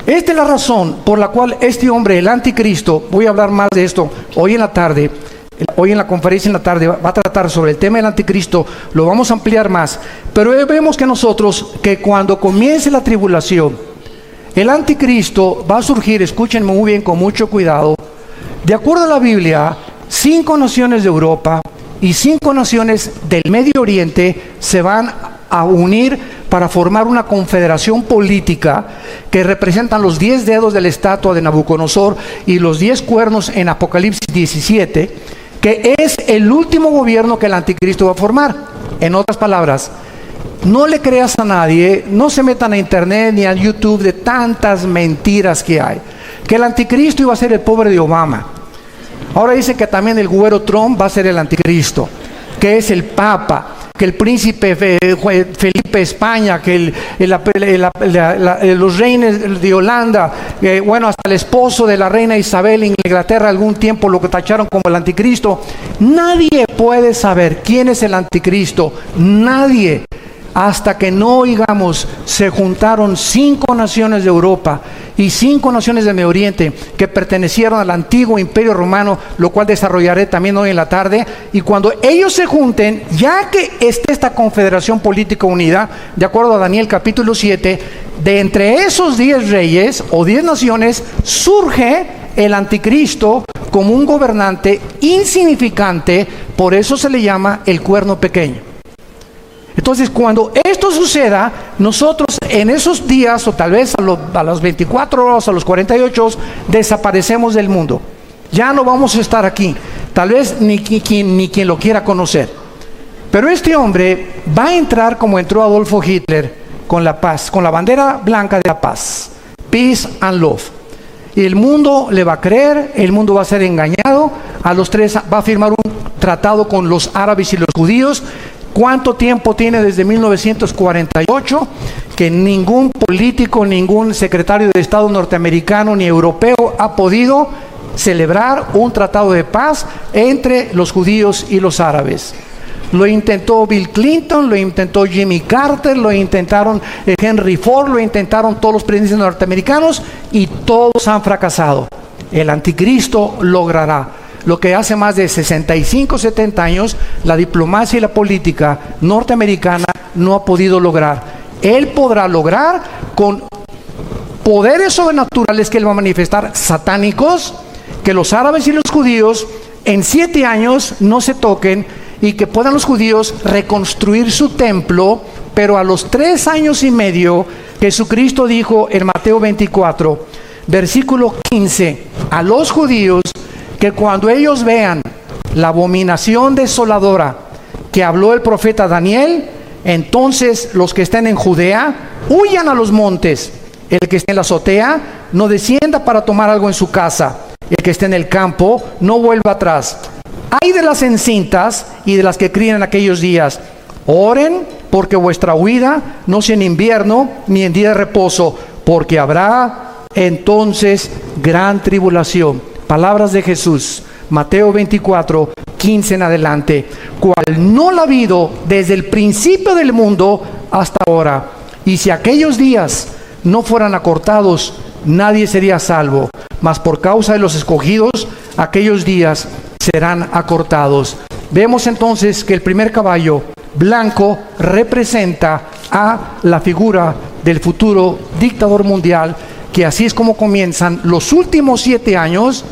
Esta es la razón por la cual este hombre, el anticristo, voy a hablar más de esto hoy en la tarde, hoy en la conferencia en la tarde va a tratar sobre el tema del anticristo, lo vamos a ampliar más, pero vemos que nosotros, que cuando comience la tribulación, el anticristo va a surgir, escúchenme muy bien, con mucho cuidado. De acuerdo a la Biblia, 5 naciones de Europa y 5 naciones del Medio Oriente se van a unir para formar una confederación política que representan los 10 dedos de la estatua de Nabucodonosor y los 10 cuernos en Apocalipsis 17, que es el último gobierno que el anticristo va a formar. En otras palabras, no le creas a nadie, no se metan a internet ni a YouTube de tantas mentiras que hay. Que el anticristo iba a ser el pobre de Obama. Ahora dice que también el güero Trump va a ser el anticristo, que es el Papa, que el príncipe Felipe de España, que los reyes de Holanda, bueno, hasta el esposo de la reina Isabel en Inglaterra algún tiempo lo que tacharon como el anticristo. Nadie puede saber quién es el anticristo, nadie, hasta que no oigamos. Se juntaron 5 naciones de Europa y 5 naciones de Medio Oriente que pertenecieron al antiguo imperio romano, lo cual desarrollaré también hoy en la tarde. Y cuando ellos se junten, ya que esté esta confederación política unida, de acuerdo a Daniel capítulo 7, de entre esos 10 reyes o 10 naciones surge el anticristo como un gobernante insignificante. Por eso se le llama el cuerno pequeño. Entonces, cuando esto suceda, nosotros en esos días, o tal vez a las 24 horas, a los 48, desaparecemos del mundo. Ya no vamos a estar aquí. Tal vez ni quien lo quiera conocer. Pero este hombre va a entrar como entró Adolfo Hitler, con la paz, con la bandera blanca de la paz. Peace and love. Y el mundo le va a creer, el mundo va a ser engañado. A los 3 va a firmar un tratado con los árabes y los judíos. ¿Cuánto tiempo tiene desde 1948 que ningún político, ningún secretario de Estado norteamericano ni europeo ha podido celebrar un tratado de paz entre los judíos y los árabes? Lo intentó Bill Clinton, lo intentó Jimmy Carter, lo intentaron Henry Ford, lo intentaron todos los presidentes norteamericanos y todos han fracasado. El anticristo logrará lo que hace más de 65, 70 años la diplomacia y la política norteamericana no ha podido lograr. Él podrá lograr con poderes sobrenaturales que él va a manifestar, satánicos, que los árabes y los judíos en 7 años no se toquen y que puedan los judíos reconstruir su templo. Pero a los 3 años y medio, Jesucristo dijo en Mateo 24, versículo 15, a los judíos, que cuando ellos vean la abominación desoladora que habló el profeta Daniel, entonces los que estén en Judea huyan a los montes. El que esté en la azotea no descienda para tomar algo en su casa. El que esté en el campo no vuelva atrás. Ay de las encintas y de las que crían en aquellos días. Oren porque vuestra huida no sea en invierno ni en día de reposo, porque habrá entonces gran tribulación. Palabras de Jesús, Mateo 24, 15 en adelante, cual no la ha habido desde el principio del mundo hasta ahora. Y si aquellos días no fueran acortados, nadie sería salvo. Mas por causa de los escogidos, aquellos días serán acortados. Vemos entonces que el primer caballo blanco representa a la figura del futuro dictador mundial, que así es como comienzan los últimos 7 años,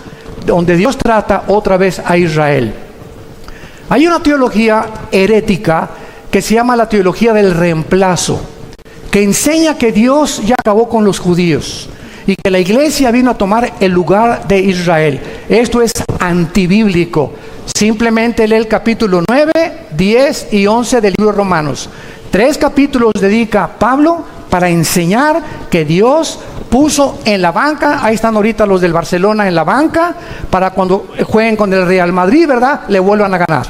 donde Dios trata otra vez a Israel. Hay una teología herética que se llama la teología del reemplazo, que enseña que Dios ya acabó con los judíos y que la iglesia vino a tomar el lugar de Israel. Esto es antibíblico. Simplemente lee el capítulo 9, 10 y 11 del libro de Romanos. 3 capítulos dedica Pablo para enseñar que Dios puso en la banca, ahí están ahorita los del Barcelona en la banca, para cuando jueguen con el Real Madrid, ¿verdad?, le vuelvan a ganar.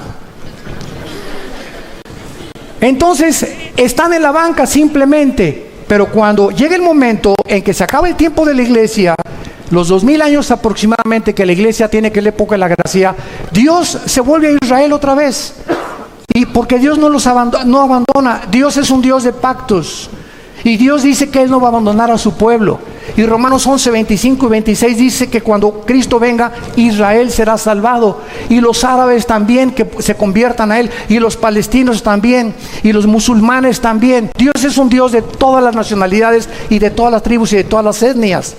Entonces, están en la banca simplemente, pero cuando llegue el momento en que se acaba el tiempo de la iglesia, los 2000 años aproximadamente que la iglesia tiene, que es la época de la gracia, Dios se vuelve a Israel otra vez. Y porque Dios no los abandona, Dios es un Dios de pactos. Y Dios dice que Él no va a abandonar a su pueblo. Y Romanos 11, 25 y 26 dice que cuando Cristo venga, Israel será salvado. Y los árabes también, que se conviertan a Él. Y los palestinos también. Y los musulmanes también. Dios es un Dios de todas las nacionalidades y de todas las tribus y de todas las etnias.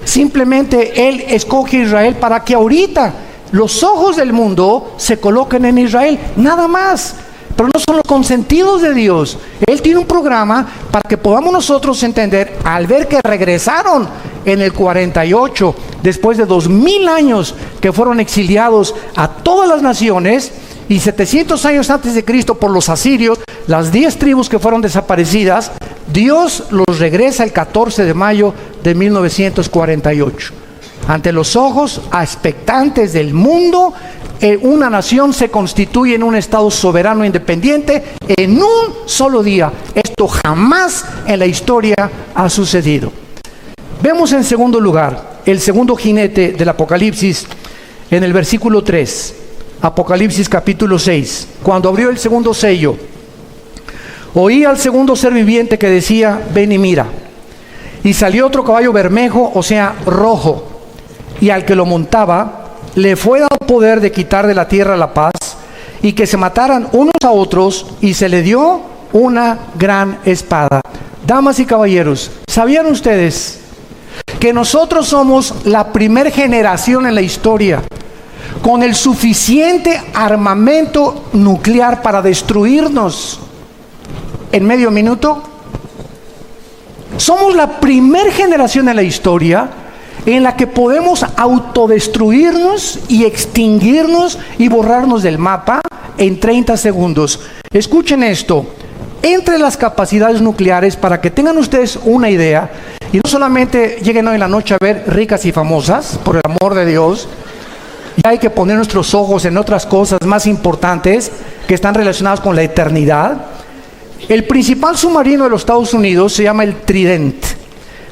Simplemente Él escoge a Israel para que ahorita los ojos del mundo se coloquen en Israel. Nada más. Pero no son los consentidos de Dios. Él tiene un programa para que podamos nosotros entender, al ver que regresaron en el 48, después de 2000 años que fueron exiliados a todas las naciones, Y 700 años antes de Cristo, por los asirios, las 10 tribus que fueron desaparecidas, Dios los regresa el 14 de mayo de 1948. Ante los ojos expectantes del mundo, una nación se constituye en un estado soberano e independiente en un solo día. Esto jamás en la historia ha sucedido. Vemos en segundo lugar el segundo jinete del Apocalipsis en el versículo 3. Apocalipsis capítulo 6. Cuando abrió el segundo sello, oí al segundo ser viviente que decía: ven y mira. Y salió otro caballo bermejo, o sea, rojo, y al que lo montaba le fue dado poder de quitar de la tierra la paz, y que se mataran unos a otros, y se le dio una gran espada. Damas y caballeros, ¿sabían ustedes que nosotros somos la primera generación en la historia con el suficiente armamento nuclear para destruirnos en medio minuto? Somos la primera generación en la historia en la que podemos autodestruirnos y extinguirnos y borrarnos del mapa en 30 segundos. Escuchen esto. Entre las capacidades nucleares, para que tengan ustedes una idea, y no solamente lleguen hoy en la noche a ver Ricas y Famosas, por el amor de Dios, y hay que poner nuestros ojos en otras cosas más importantes que están relacionadas con la eternidad. El principal submarino de los Estados Unidos se llama el Trident,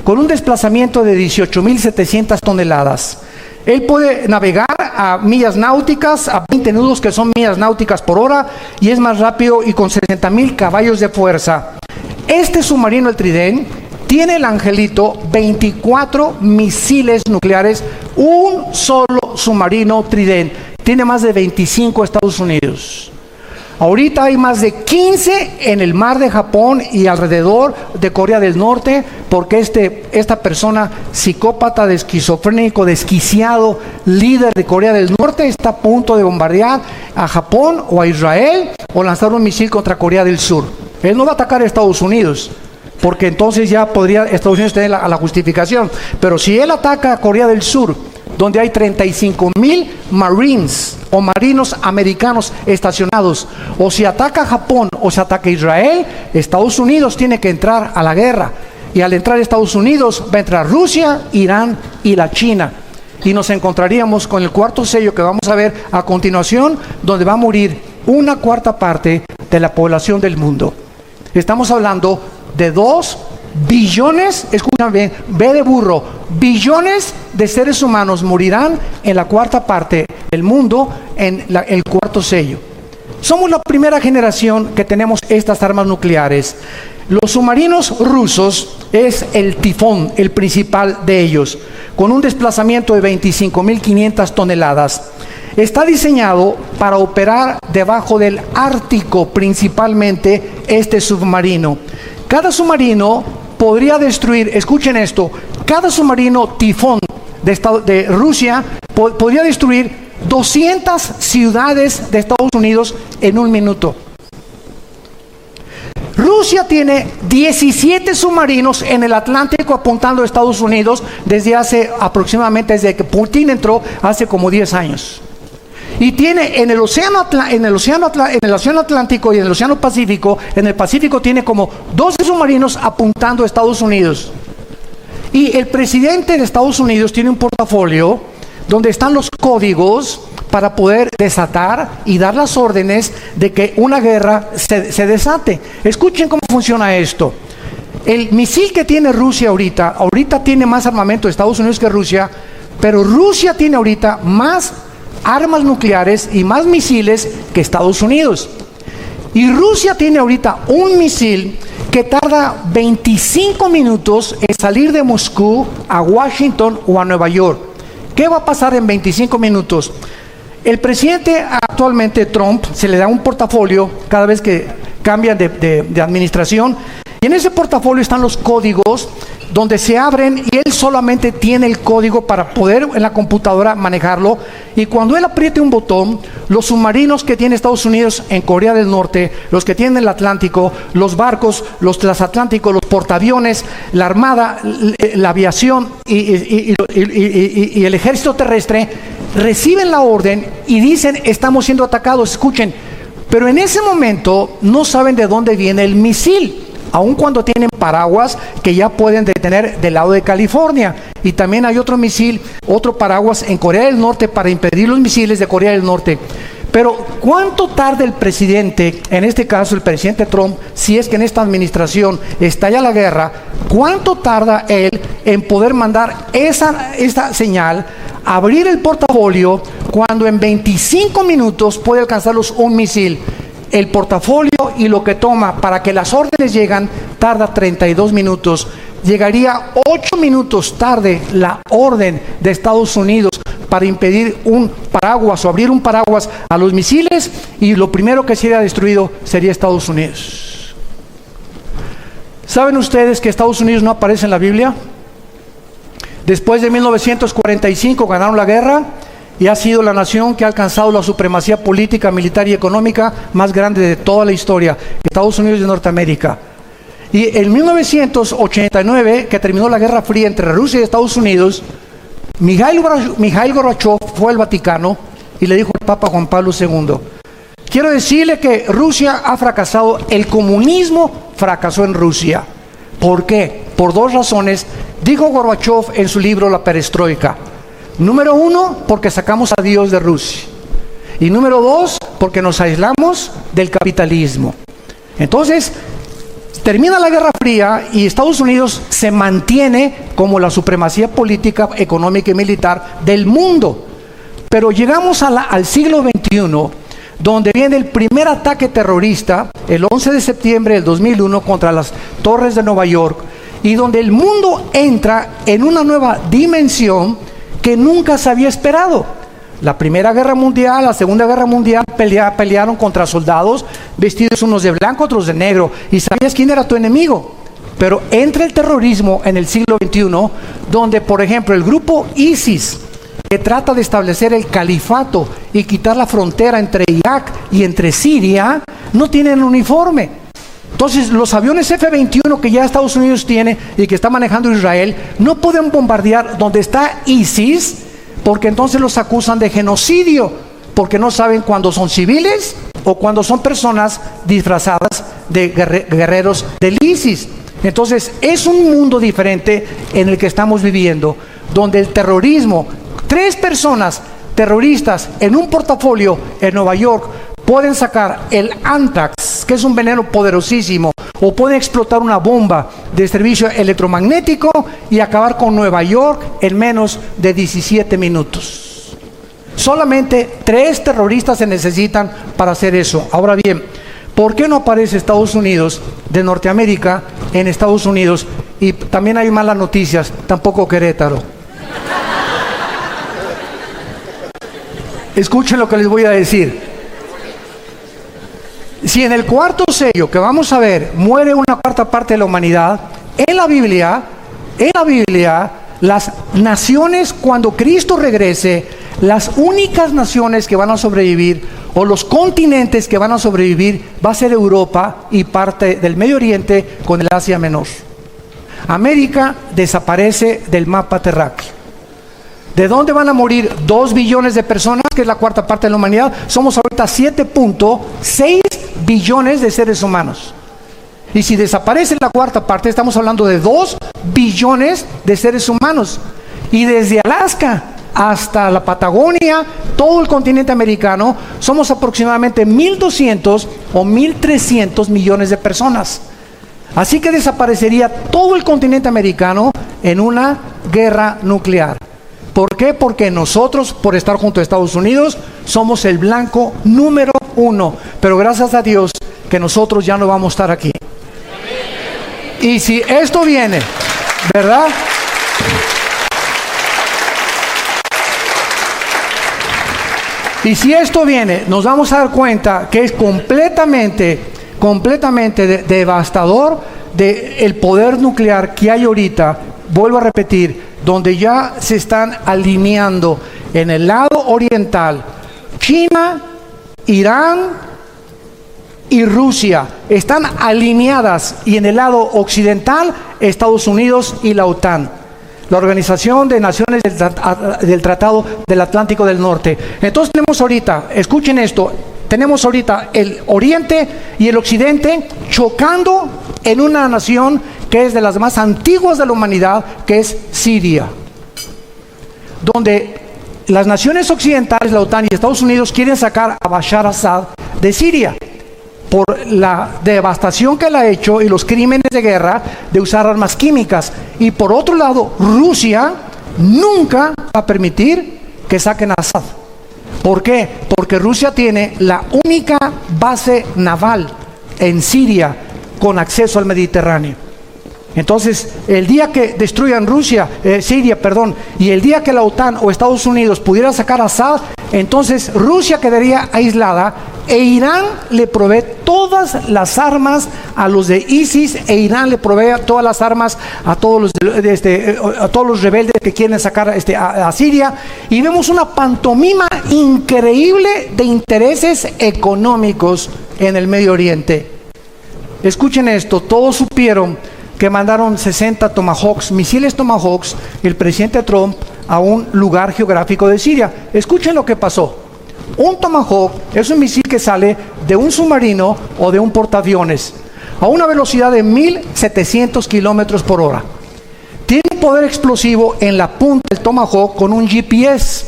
con un desplazamiento de 18.700 toneladas. Él puede navegar a millas náuticas, a 20 nudos que son millas náuticas por hora, y es más rápido y con 60.000 caballos de fuerza. Este submarino, el Trident, tiene el angelito 24 misiles nucleares, un solo submarino Trident. Tiene más de 25 Estados Unidos. Ahorita hay más de 15 en el mar de Japón y alrededor de Corea del Norte, porque esta persona psicópata, esquizofrénico, desquiciado, líder de Corea del Norte, está a punto de bombardear a Japón o a Israel o lanzar un misil contra Corea del Sur. Él no va a atacar a Estados Unidos, porque entonces ya podría Estados Unidos tener la justificación. Pero si él ataca a Corea del Sur, donde hay 35,000 Marines o marinos americanos estacionados, o si ataca a Japón o si ataca a Israel, Estados Unidos tiene que entrar a la guerra. Y al entrar Estados Unidos va a entrar Rusia, Irán y la China. Y nos encontraríamos con el cuarto sello que vamos a ver a continuación, donde va a morir una cuarta parte de la población del mundo. Estamos hablando de 2 billones, escuchen bien, B de burro, billones de seres humanos morirán en la cuarta parte del mundo en el cuarto sello. Somos la primera generación que tenemos estas armas nucleares. Los submarinos rusos es el Tifón, el principal de ellos, con un desplazamiento de 25.500 toneladas. Está diseñado para operar debajo del Ártico, principalmente este submarino. Cada submarino podría destruir, escuchen esto, cada submarino Tifón de Rusia podría destruir 200 ciudades de Estados Unidos en un minuto. Rusia tiene 17 submarinos en el Atlántico apuntando a Estados Unidos desde que Putin entró hace como 10 años. Y tiene en el océano Atlántico y en el océano Pacífico, en el Pacífico tiene como 12 submarinos apuntando a Estados Unidos. Y el presidente de Estados Unidos tiene un portafolio donde están los códigos para poder desatar y dar las órdenes de que una guerra se desate. Escuchen cómo funciona esto. El misil que tiene Rusia ahorita tiene más armamento de Estados Unidos que Rusia, pero Rusia tiene ahorita más armas nucleares y más misiles que Estados Unidos. Y Rusia tiene ahorita un misil que tarda 25 minutos en salir de Moscú a Washington o a Nueva York. ¿Qué va a pasar en 25 minutos? El presidente actualmente, Trump, se le da un portafolio cada vez que cambian de administración, Y en ese portafolio están los códigos donde se abren y él solamente tiene el código para poder en la computadora manejarlo. Y cuando él apriete un botón, los submarinos que tiene Estados Unidos en Corea del Norte, los que tienen el Atlántico, los barcos, los transatlánticos, los portaaviones, la armada, la aviación y el ejército terrestre, reciben la orden y dicen: estamos siendo atacados. Escuchen, pero en ese momento no saben de dónde viene el misil, aun cuando tienen paraguas que ya pueden detener del lado de California. Y también hay otro misil, otro paraguas en Corea del Norte para impedir los misiles de Corea del Norte. Pero ¿cuánto tarda el presidente, en este caso el presidente Trump, si es que en esta administración estalla la guerra, cuánto tarda él en poder mandar esta señal, abrir el portafolio, cuando en 25 minutos puede alcanzarlos un misil? El portafolio y lo que toma para que las órdenes lleguen tarda 32 minutos. Llegaría 8 minutos tarde la orden de Estados Unidos para impedir un paraguas o abrir un paraguas a los misiles, y lo primero que sería destruido sería Estados Unidos. ¿Saben ustedes que Estados Unidos no aparece en la Biblia? Después de 1945 ganaron la guerra y ha sido la nación que ha alcanzado la supremacía política, militar y económica más grande de toda la historia, Estados Unidos de Norteamérica. Y en 1989, que terminó la Guerra Fría entre Rusia y Estados Unidos, Mikhail Gorbachev fue al Vaticano y le dijo al Papa Juan Pablo II: quiero decirle que Rusia ha fracasado, el comunismo fracasó en Rusia. ¿Por qué? Por dos razones, dijo Gorbachev en su libro La Perestroika. Número uno, porque sacamos a Dios de Rusia. Y número dos, porque nos aislamos del capitalismo. Entonces, termina la Guerra Fría y Estados Unidos se mantiene como la supremacía política, económica y militar del mundo. Pero llegamos al siglo XXI, donde viene el primer ataque terrorista, el 11 de septiembre del 2001, contra las torres de Nueva York, y donde el mundo entra en una nueva dimensión que nunca se había esperado. La Primera Guerra Mundial, la Segunda Guerra Mundial pelearon contra soldados vestidos unos de blanco, otros de negro, y sabías quién era tu enemigo. Pero entra el terrorismo en el siglo XXI, donde, por ejemplo, el grupo ISIS, que trata de establecer el califato y quitar la frontera entre Irak y entre Siria, no tienen uniforme. Entonces, los aviones F-21 que ya Estados Unidos tiene y que está manejando Israel, no pueden bombardear donde está ISIS, porque entonces los acusan de genocidio, porque no saben cuándo son civiles o cuando son personas disfrazadas de guerreros del ISIS. Entonces, es un mundo diferente en el que estamos viviendo, donde el terrorismo, 3 personas terroristas en un portafolio en Nueva York pueden sacar el Anthrax, que es un veneno poderosísimo, o pueden explotar una bomba de servicio electromagnético y acabar con Nueva York en menos de 17 minutos. Solamente 3 terroristas se necesitan para hacer eso. Ahora bien, ¿por qué no aparece Estados Unidos de Norteamérica en Estados Unidos? Y también hay malas noticias, tampoco Querétaro. Escuchen lo que les voy a decir. Si en el cuarto sello que vamos a ver muere una cuarta parte de la humanidad, en la Biblia, las naciones, cuando Cristo regrese, las únicas naciones que van a sobrevivir, o los continentes que van a sobrevivir, va a ser Europa y parte del Medio Oriente con el Asia Menor. América desaparece del mapa terráqueo. ¿De dónde van a morir 2 billones de personas, que es la cuarta parte de la humanidad? Somos ahorita 7.6 billones de seres humanos. Y si desaparece la cuarta parte, estamos hablando de 2 billones de seres humanos. Y desde Alaska hasta la Patagonia, todo el continente americano, somos aproximadamente 1.200 o 1.300 millones de personas. Así que desaparecería todo el continente americano en una guerra nuclear. ¿Por qué? Porque nosotros, por estar junto a Estados Unidos, somos el blanco número 1. Pero gracias a Dios que nosotros ya no vamos a estar aquí. Y si esto viene, ¿verdad? Y si esto viene, nos vamos a dar cuenta que es completamente devastador del poder nuclear que hay ahorita, vuelvo a repetir, donde ya se están alineando en el lado oriental, China, Irán y Rusia están alineadas, y en el lado occidental, Estados Unidos y la OTAN, la Organización de Naciones del Tratado del Atlántico del Norte. Entonces tenemos ahorita, escuchen esto, tenemos ahorita el oriente y el occidente chocando en una nación que es de las más antiguas de la humanidad, que es Siria, donde las naciones occidentales, la OTAN y Estados Unidos, quieren sacar a Bashar Assad de Siria por la devastación que él ha hecho y los crímenes de guerra de usar armas químicas. Y por otro lado, Rusia nunca va a permitir que saquen a Assad. ¿Por qué? Porque Rusia tiene la única base naval en Siria con acceso al Mediterráneo. Entonces, el día que destruyan Siria, y el día que la OTAN o Estados Unidos pudiera sacar a Assad, entonces Rusia quedaría aislada e Irán le provee todas las armas a los de ISIS, e Irán le provee todas las armas a todos los rebeldes que quieren sacar a Siria, y vemos una pantomima increíble de intereses económicos en el Medio Oriente. Escuchen esto, todos supieron que mandaron 60 Tomahawks, misiles Tomahawks, el presidente Trump, a un lugar geográfico de Siria. Escuchen lo que pasó. Un Tomahawk es un misil que sale de un submarino o de un portaaviones a una velocidad de 1,700 kilómetros por hora. Tiene un poder explosivo en la punta del Tomahawk con un GPS,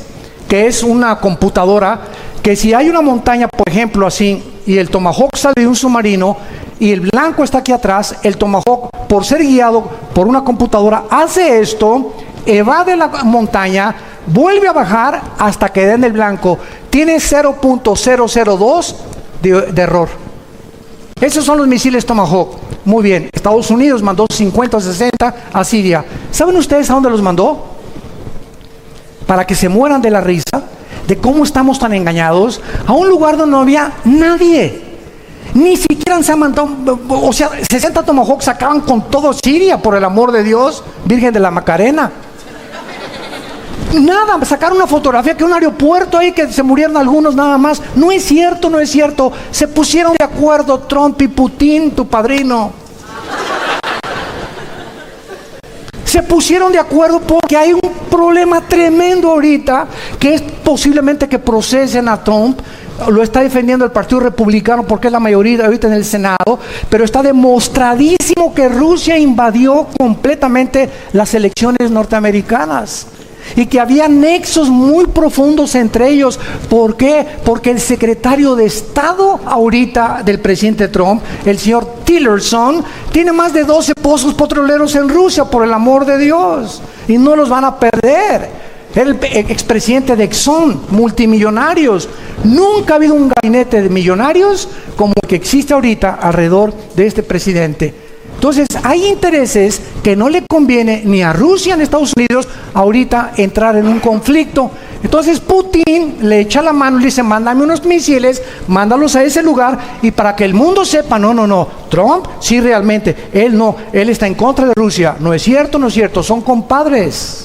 que es una computadora que, si hay una montaña, por ejemplo, así, y el Tomahawk sale de un submarino y el blanco está aquí atrás, el Tomahawk, por ser guiado por una computadora, hace esto, evade la montaña, vuelve a bajar hasta que den el blanco. Tiene 0.002 de error. Esos son los misiles Tomahawk. Muy bien, Estados Unidos mandó 50 o 60 a Siria. ¿Saben ustedes a dónde los mandó? Para que se mueran de la risa de cómo estamos tan engañados, a un lugar donde no había nadie. Ni siquiera se han mandado, 60 Tomahawks acaban con todo Siria, por el amor de Dios, Virgen de la Macarena. Nada, sacaron una fotografía que un aeropuerto ahí, que se murieron algunos nada más. No es cierto, no es cierto. Se pusieron de acuerdo Trump y Putin, tu padrino. Se pusieron de acuerdo porque hay un problema tremendo ahorita, que es posiblemente que procesen a Trump. Lo está defendiendo el Partido Republicano porque es la mayoría ahorita en el Senado, pero está demostradísimo que Rusia invadió completamente las elecciones norteamericanas y que había nexos muy profundos entre ellos. ¿Por qué? Porque el secretario de Estado ahorita del presidente Trump, el señor Tillerson, tiene más de 12 pozos petroleros en Rusia, por el amor de Dios, y no los van a perder. El expresidente de Exxon, multimillonarios. Nunca ha habido un gabinete de millonarios como el que existe ahorita alrededor de este presidente. Entonces, hay intereses que no le conviene ni a Rusia ni a Estados Unidos ahorita entrar en un conflicto. Entonces Putin le echa la mano y le dice: mándame unos misiles, mándalos a ese lugar, y para que el mundo sepa, no, Trump sí, realmente, él está en contra de Rusia. No es cierto, son compadres.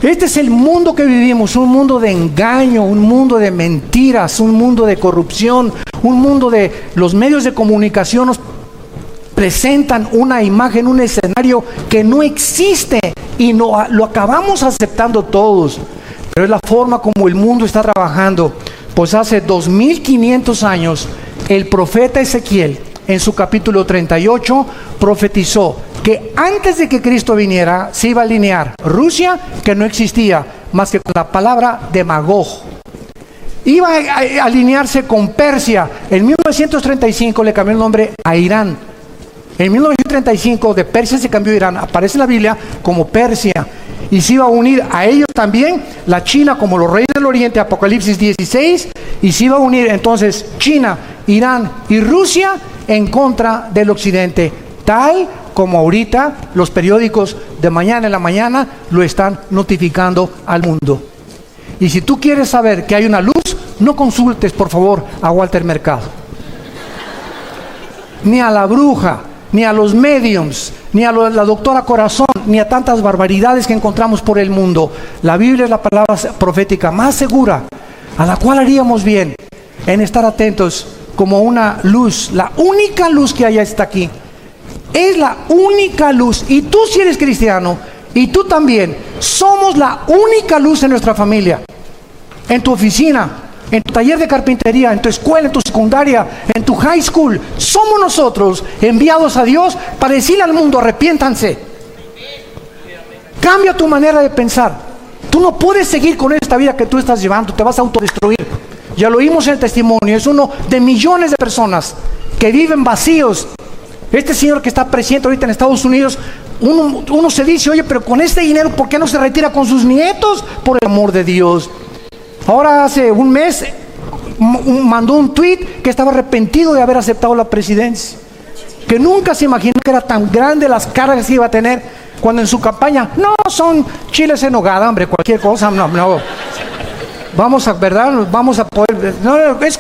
Este es el mundo que vivimos, un mundo de engaño, un mundo de mentiras, un mundo de corrupción, un mundo de los medios de comunicación nos presentan una imagen, un escenario que no existe, y lo acabamos aceptando todos. Pero es la forma como el mundo está trabajando. Pues hace 2500 años, el profeta Ezequiel, en su capítulo 38, profetizó que antes de que Cristo viniera, se iba a alinear Rusia, que no existía más que con la palabra de Magog. Iba a alinearse con Persia. En 1935 le cambió el nombre a Irán. En 1935 de Persia se cambió a Irán. Aparece en la Biblia como Persia. Y se iba a unir a ellos también la China como los reyes del Oriente, Apocalipsis 16. Y se iba a unir entonces China, Irán y Rusia en contra del Occidente, tal como ahorita los periódicos de mañana en la mañana lo están notificando al mundo. Y si tú quieres saber que hay una luz, no consultes por favor a Walter Mercado. ni a la bruja, ni a los mediums, ni a la doctora Corazón, ni a tantas barbaridades que encontramos por el mundo. La Biblia es la palabra profética más segura, a la cual haríamos bien en estar atentos como una luz. La única luz que hay está aquí. Es la única luz. Y tú, si eres cristiano, y tú también, somos la única luz en nuestra familia, en tu oficina, en tu taller de carpintería, en tu escuela, en tu secundaria, en tu high school. Somos nosotros enviados a Dios para decirle al mundo: arrepiéntanse. Cambia tu manera de pensar. Tú no puedes seguir con esta vida que tú estás llevando, te vas a autodestruir. Ya lo oímos en el testimonio, es uno de millones de personas que viven vacíos. Este señor que está presidente ahorita en Estados Unidos, uno se dice: oye, pero con este dinero, ¿por qué no se retira con sus nietos? Por el amor de Dios. Ahora hace un mes mandó un tweet que estaba arrepentido de haber aceptado la presidencia, que nunca se imaginó que era tan grande las cargas que iba a tener, cuando en su campaña: no, son chiles en nogada, hombre, cualquier cosa, no. Vamos a, ¿verdad? Vamos a poder, no, es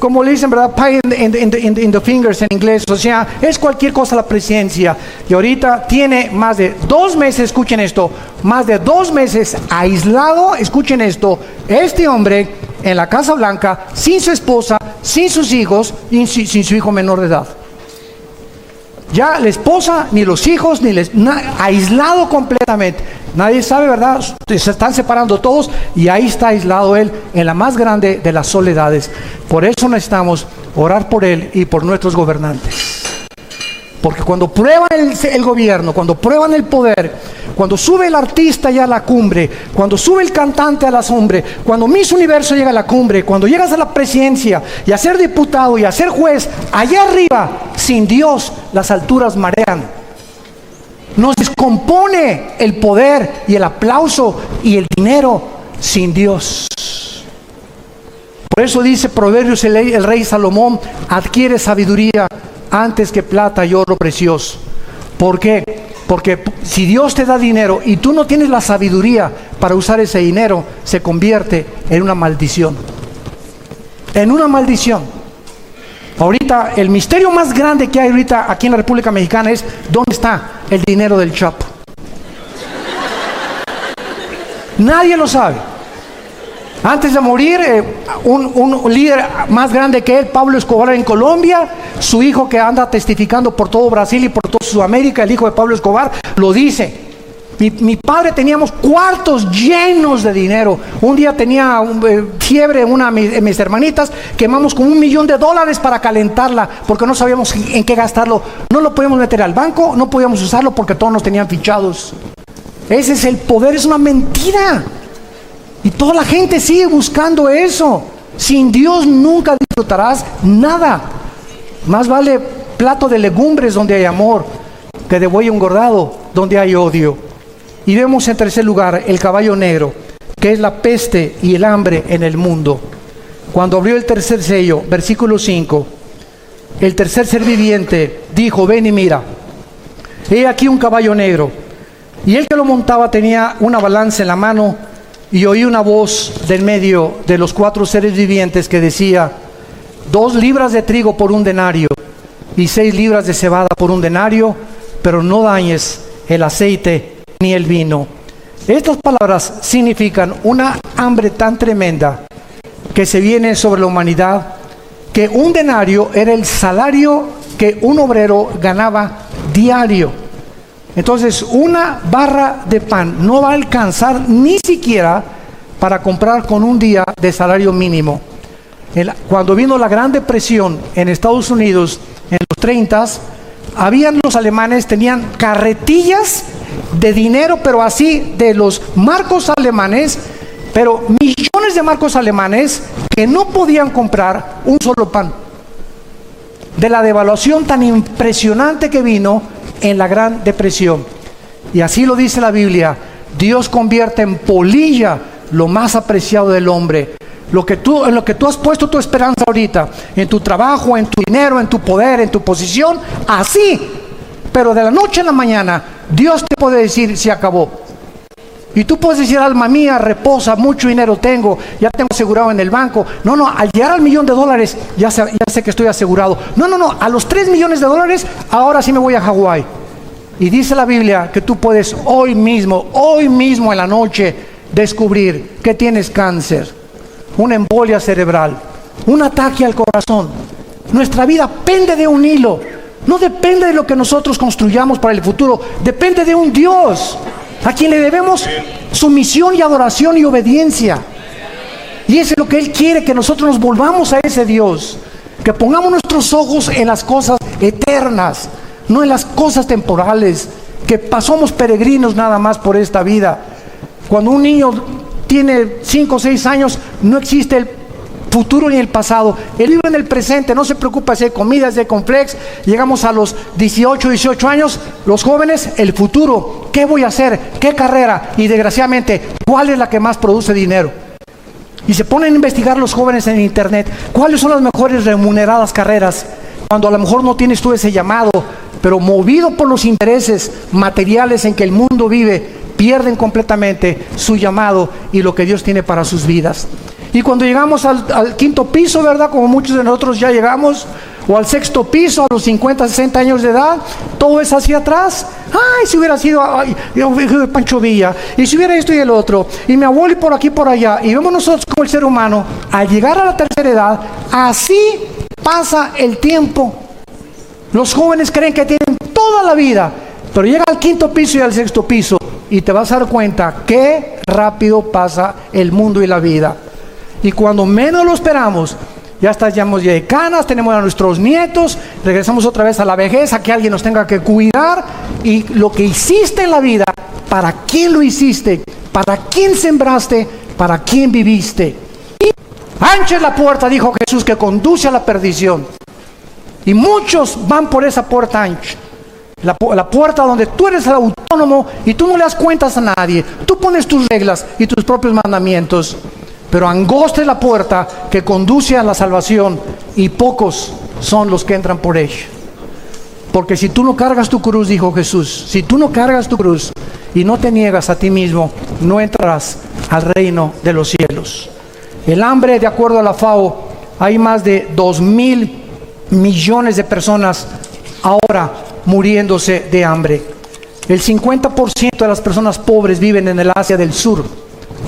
como le dicen, ¿verdad? Pie in the fingers en inglés, o sea, es cualquier cosa la presidencia. Y ahorita tiene más de 2 meses, escuchen esto, más de 2 meses aislado, escuchen esto, este hombre en la Casa Blanca, sin su esposa, sin sus hijos y sin su hijo menor de edad. Ya la esposa, ni los hijos, aislado completamente. Nadie sabe, ¿verdad? Se están separando todos y ahí está aislado él en la más grande de las soledades. Por eso necesitamos orar por él y por nuestros gobernantes. Porque cuando prueban el gobierno, cuando prueban el poder, cuando sube el artista ya a la cumbre, cuando sube el cantante a la cumbre, cuando Miss Universo llega a la cumbre, cuando llegas a la presidencia y a ser diputado y a ser juez, allá arriba, sin Dios, las alturas marean. Nos descompone el poder y el aplauso y el dinero sin Dios. Por eso dice Proverbios el rey Salomón: adquiere sabiduría antes que plata y oro precioso. ¿Por qué? Porque si Dios te da dinero y tú no tienes la sabiduría para usar ese dinero, se convierte en una maldición. En una maldición. Ahorita el misterio más grande que hay ahorita aquí en la República Mexicana es: ¿dónde está el dinero del Chapo? Nadie lo sabe. Antes de morir, un líder más grande que él, Pablo Escobar, en Colombia, su hijo que anda testificando por todo Brasil y por toda Sudamérica, el hijo de Pablo Escobar, lo dice: mi padre teníamos cuartos llenos de dinero. Un día tenía fiebre una de mis hermanitas, quemamos como $1 millón para calentarla, porque no sabíamos en qué gastarlo. No lo podíamos meter al banco, no podíamos usarlo porque todos nos tenían fichados. Ese es el poder, es una mentira. Y toda la gente sigue buscando eso. Sin Dios nunca disfrutarás nada. Más vale plato de legumbres donde hay amor, que de buey engordado donde hay odio. Y vemos en tercer lugar el caballo negro, que es la peste y el hambre en el mundo. Cuando abrió el tercer sello, versículo 5, el tercer ser viviente dijo: ven y mira, he aquí un caballo negro, y el que lo montaba tenía una balanza en la mano, y oí una voz del medio de los 4 seres vivientes que decía: 2 libras de trigo por 1 denario, y 6 libras de cebada por 1 denario, pero no dañes el aceite ni el vino. Estas palabras significan una hambre tan tremenda que se viene sobre la humanidad, que 1 denario era el salario que un obrero ganaba diario. Entonces, una barra de pan no va a alcanzar ni siquiera para comprar con un día de salario mínimo. Cuando vino la Gran Depresión en Estados Unidos en los 30s, los alemanes tenían carretillas de dinero, pero así de los marcos alemanes, pero millones de marcos alemanes que no podían comprar un solo pan. De la devaluación tan impresionante que vino en la Gran Depresión. Y así lo dice la Biblia: Dios convierte en polilla lo más apreciado del hombre. En lo que tú has puesto tu esperanza ahorita, en tu trabajo, en tu dinero, en tu poder, en tu posición, así, pero de la noche a la mañana, Dios te puede decir: se acabó. Y tú puedes decir, alma mía, reposa, mucho dinero tengo, ya tengo asegurado en el banco. No, al llegar al $1,000,000, ya sé que estoy asegurado. No, a los $3 millones, ahora sí me voy a Hawái. Y dice la Biblia que tú puedes hoy mismo en la noche, descubrir que tienes cáncer, una embolia cerebral, un ataque al corazón. Nuestra vida pende de un hilo. No depende de lo que nosotros construyamos para el futuro, depende de un Dios a quien le debemos sumisión y adoración y obediencia. Y eso es lo que Él quiere, que nosotros nos volvamos a ese Dios, que pongamos nuestros ojos en las cosas eternas, no en las cosas temporales, que pasamos peregrinos nada más por esta vida. Cuando un niño tiene 5 o 6 años, no existe el futuro ni el pasado. Él vive en el presente, no se preocupa si hay comida, si hay complex. Llegamos a los 18 años, los jóvenes, el futuro. ¿Qué voy a hacer? ¿Qué carrera? Y desgraciadamente, ¿cuál es la que más produce dinero? Y se ponen a investigar los jóvenes en internet. ¿Cuáles son las mejores remuneradas carreras? Cuando a lo mejor no tienes tú ese llamado, pero movido por los intereses materiales en que el mundo vive, pierden completamente su llamado y lo que Dios tiene para sus vidas. Y cuando llegamos al 5.º piso, ¿verdad? Como muchos de nosotros ya llegamos, o al 6.º piso, a los 50, 60 años de edad, todo es hacia atrás. Ay, si hubiera sido Pancho Villa, y si hubiera esto y el otro, y mi abuelo y por aquí, por allá. Y vemos nosotros como el ser humano, al llegar a la tercera edad, así pasa el tiempo. Los jóvenes creen que tienen toda la vida, pero llega al 5.º piso y al 6.º piso, y te vas a dar cuenta qué rápido pasa el mundo y la vida. Y cuando menos lo esperamos, ya estamos ya de canas, tenemos a nuestros nietos, regresamos otra vez a la vejez, a que alguien nos tenga que cuidar. Y lo que hiciste en la vida, ¿para quién lo hiciste? ¿Para quién sembraste? ¿Para quién viviste? Y ancha es la puerta, dijo Jesús, que conduce a la perdición. Y muchos van por esa puerta ancha. La puerta donde tú eres el autónomo y tú no le das cuentas a nadie. Tú pones tus reglas y tus propios mandamientos. Pero angosta es la puerta que conduce a la salvación y pocos son los que entran por ella. Porque si tú no cargas tu cruz, dijo Jesús, si tú no cargas tu cruz y no te niegas a ti mismo, no entrarás al reino de los cielos. El hambre, de acuerdo a la FAO, hay más de 2.000 millones de personas ahora muriéndose de hambre. El 50% de las personas pobres viven en el Asia del Sur,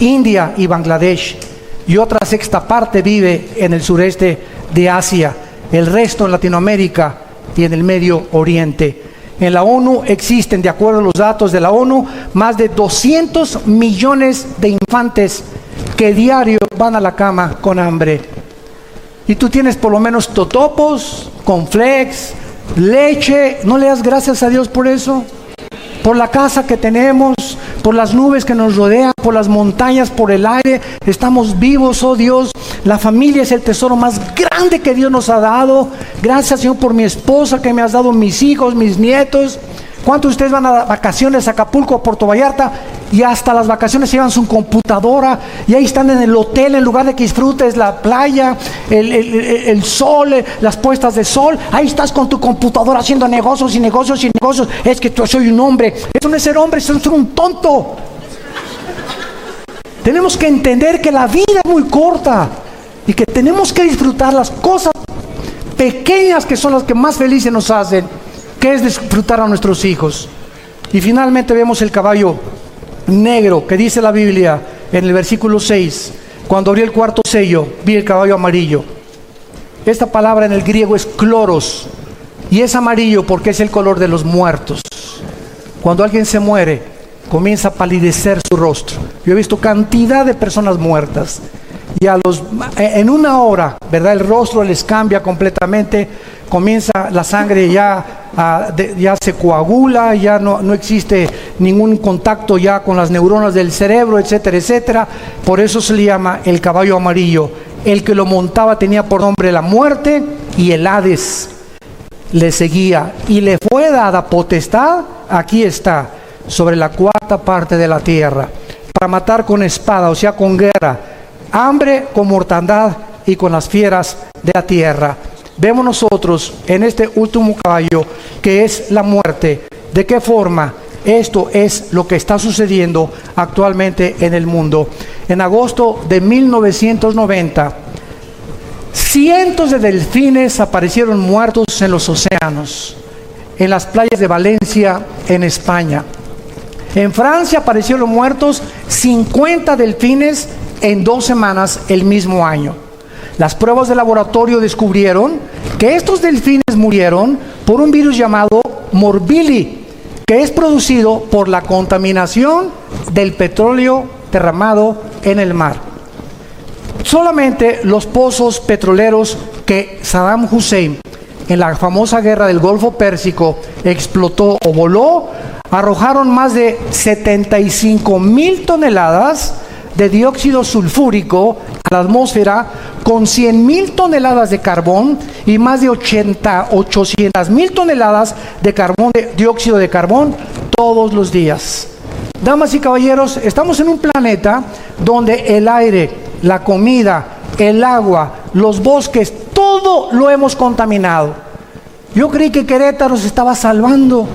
India y Bangladesh, y otra sexta parte vive en el sureste de Asia, el resto en Latinoamérica y en el Medio Oriente. En la ONU existen, de acuerdo a los datos de la ONU, más de 200 millones de infantes que diario van a la cama con hambre. Y tú tienes por lo menos totopos, cornflakes, leche. ¿No le das gracias a Dios por eso? Por la casa que tenemos, por las nubes que nos rodean, por las montañas, por el aire. Estamos vivos, oh Dios. La familia es el tesoro más grande que Dios nos ha dado. Gracias, Señor, por mi esposa que me has dado, mis hijos, mis nietos. ¿Cuántos de ustedes van a vacaciones a Acapulco, a Puerto Vallarta? Y hasta las vacaciones llevan su computadora y ahí están en el hotel, en lugar de que disfrutes la playa, el sol, las puestas de sol. Ahí estás con tu computadora haciendo negocios y negocios y negocios. Es que yo soy un hombre. Eso no es ser hombre, eso es ser un tonto. Tenemos que entender que la vida es muy corta y que tenemos que disfrutar las cosas pequeñas que son las que más felices nos hacen, que es disfrutar a nuestros hijos. Y finalmente vemos el caballo negro, que dice la Biblia en el versículo 6, cuando abrí el cuarto sello, vi el caballo amarillo. Esta palabra en el griego es kloros, y es amarillo porque es el color de los muertos. Cuando alguien se muere, comienza a palidecer su rostro. Yo he visto cantidad de personas muertas, y en una hora, ¿verdad? El rostro les cambia completamente, comienza la sangre ya se coagula, ya no existe ningún contacto ya con las neuronas del cerebro, etcétera, etcétera. Por eso se le llama el caballo amarillo. El que lo montaba tenía por nombre la muerte, y el Hades le seguía, y le fue dada potestad, aquí está, sobre la cuarta parte de la tierra, para matar con espada, o sea, con guerra, hambre, con mortandad y con las fieras de la tierra. Vemos nosotros en este último caballo, que es la muerte, de qué forma Esto es lo que está sucediendo actualmente en el mundo. En agosto de 1990, cientos de delfines aparecieron muertos en los océanos, en las playas de Valencia, en España. En Francia aparecieron muertos 50 delfines en 2 semanas el mismo año. Las pruebas de laboratorio descubrieron que estos delfines murieron por un virus llamado morbilli, que es producido por la contaminación del petróleo derramado en el mar. Solamente los pozos petroleros que Saddam Hussein en la famosa guerra del Golfo Pérsico explotó o voló, arrojaron más de 75,000 toneladas de dióxido sulfúrico a la atmósfera, con 100,000 toneladas de carbón y más de 800,000 toneladas de dióxido de carbón todos los días. Damas y caballeros, estamos en un planeta donde el aire, la comida, el agua, los bosques, todo lo hemos contaminado. Yo creí que Querétaro se estaba salvando.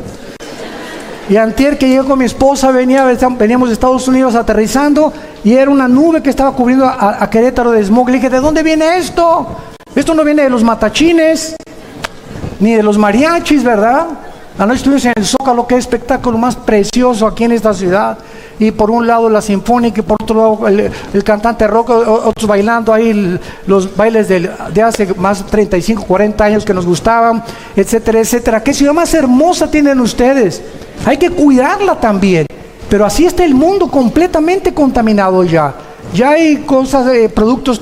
Y antier que llegué con mi esposa, veníamos de Estados Unidos aterrizando, y era una nube que estaba cubriendo a Querétaro de smog. Le dije, ¿de dónde viene esto? Esto no viene de los matachines, ni de los mariachis, ¿verdad? Anoche estuvimos en el Zócalo, qué espectáculo más precioso aquí en esta ciudad. Y por un lado la sinfónica, y por otro lado el cantante rock, otros bailando ahí los bailes de hace más de 35, 40 años que nos gustaban, etcétera, etcétera. ¿Qué ciudad más hermosa tienen ustedes? Hay que cuidarla también. Pero así está el mundo completamente contaminado ya. Ya hay cosas de productos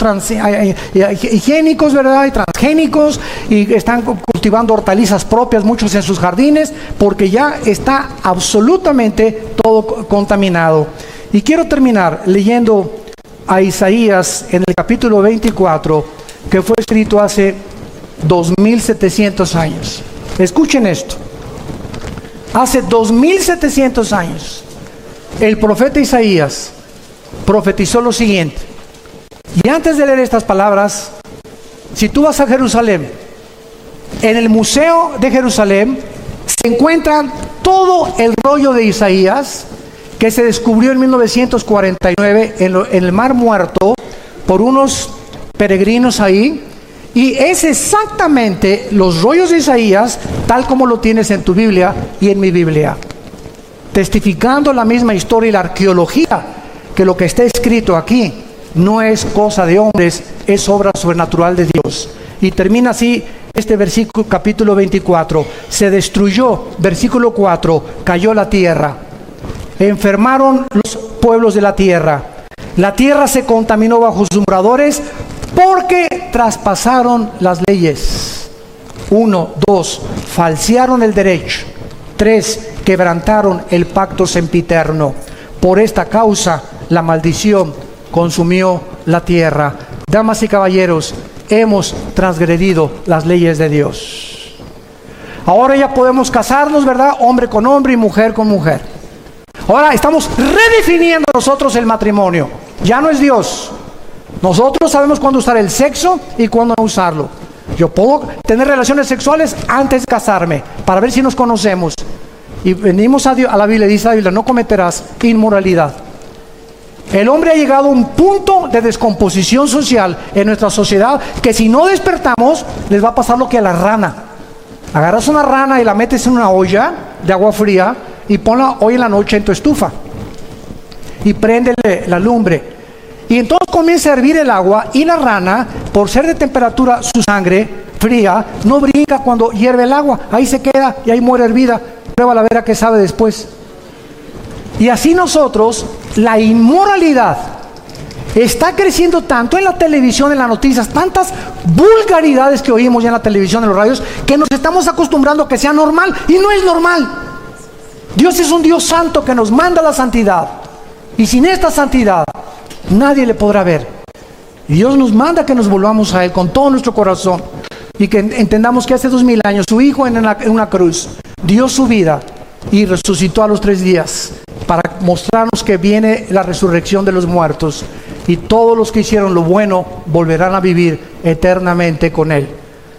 higiénicos, ¿verdad? Y transgénicos, y están cultivando hortalizas propias muchos en sus jardines, porque ya está absolutamente todo contaminado. Y quiero terminar leyendo a Isaías en el capítulo 24, que fue escrito hace 2700 años. Escuchen esto. Hace 2700 años, el profeta Isaías profetizó lo siguiente. Y antes de leer estas palabras, si tú vas a Jerusalén, en el Museo de Jerusalén se encuentra todo el rollo de Isaías que se descubrió en 1949 en el Mar Muerto por unos peregrinos ahí, y es exactamente los rollos de Isaías tal como lo tienes en tu Biblia y en mi Biblia, testificando la misma historia y la arqueología, que lo que está escrito aquí no es cosa de hombres, es obra sobrenatural de Dios. Y termina así este versículo, capítulo 24. Se destruyó, versículo 4, cayó la tierra, enfermaron los pueblos de la tierra se contaminó bajo sus moradores, porque traspasaron las leyes. 1, 2, falsearon el derecho. 3, quebrantaron el pacto sempiterno. Por esta causa la maldición consumió la tierra. Damas y caballeros, hemos transgredido las leyes de Dios. Ahora ya podemos casarnos, ¿verdad? Hombre con hombre y mujer con mujer. Ahora estamos redefiniendo nosotros el matrimonio. Ya no es Dios. Nosotros sabemos cuándo usar el sexo y cuándo no usarlo. Yo puedo tener relaciones sexuales antes de casarme para ver si nos conocemos. Y venimos a la Biblia, dice la Biblia, no cometerás inmoralidad. El hombre ha llegado a un punto de descomposición social en nuestra sociedad que si no despertamos, les va a pasar lo que a la rana. Agarras una rana y la metes en una olla de agua fría y ponla hoy en la noche en tu estufa. Y préndele la lumbre. Y entonces comienza a hervir el agua, y la rana, por ser de temperatura, su sangre fría, no brinca cuando hierve el agua. Ahí se queda y ahí muere hervida. Pruébala a ver a qué sabe después. Y así nosotros, la inmoralidad está creciendo tanto en la televisión, en las noticias, tantas vulgaridades que oímos ya en la televisión, en los radios, que nos estamos acostumbrando a que sea normal, y no es normal. Dios es un Dios santo que nos manda la santidad, y sin esta santidad nadie le podrá ver. Y Dios nos manda que nos volvamos a Él con todo nuestro corazón, y que entendamos que hace 2000 años su Hijo en una cruz dio su vida y resucitó a los 3 días para mostrarnos que viene la resurrección de los muertos, y todos los que hicieron lo bueno volverán a vivir eternamente con Él,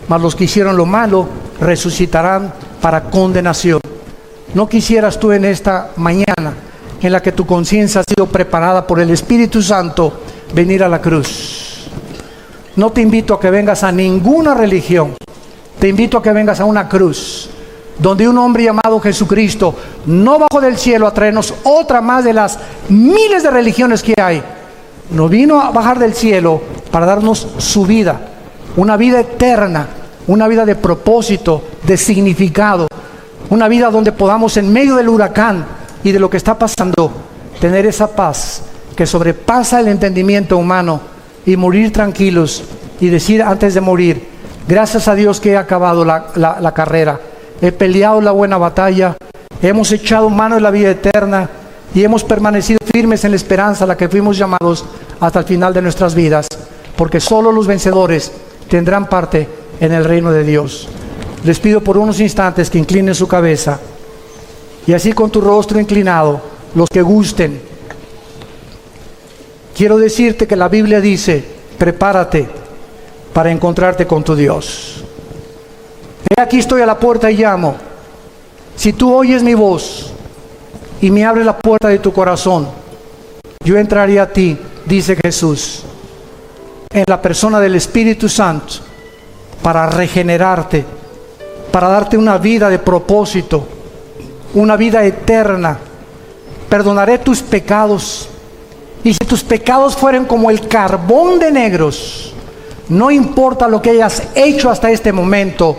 mas los que hicieron lo malo resucitarán para condenación. ¿No quisieras tú en esta mañana, en la que tu conciencia ha sido preparada por el Espíritu Santo, venir a la cruz? No te invito a que vengas a ninguna religión. Te invito a que vengas a una cruz, donde un hombre llamado Jesucristo no bajó del cielo a traernos otra más de las miles de religiones que hay. No vino a bajar del cielo para darnos su vida, una vida eterna, una vida de propósito, de significado, una vida donde podamos en medio del huracán y de lo que está pasando, tener esa paz que sobrepasa el entendimiento humano y morir tranquilos y decir antes de morir: gracias a Dios que he acabado la carrera, he peleado la buena batalla, hemos echado mano de la vida eterna y hemos permanecido firmes en la esperanza a la que fuimos llamados hasta el final de nuestras vidas, porque solo los vencedores tendrán parte en el reino de Dios. Les pido por unos instantes que inclinen su cabeza, y así con tu rostro inclinado, los que gusten, quiero decirte que la Biblia dice: prepárate para encontrarte con tu Dios. He aquí estoy a la puerta y llamo. Si tú oyes mi voz y me abres la puerta de tu corazón, yo entraré a ti, dice Jesús, en la persona del Espíritu Santo, para regenerarte, para darte una vida de propósito, una vida eterna. Perdonaré tus pecados, y si tus pecados fueren como el carbón de negros, no importa lo que hayas hecho hasta este momento,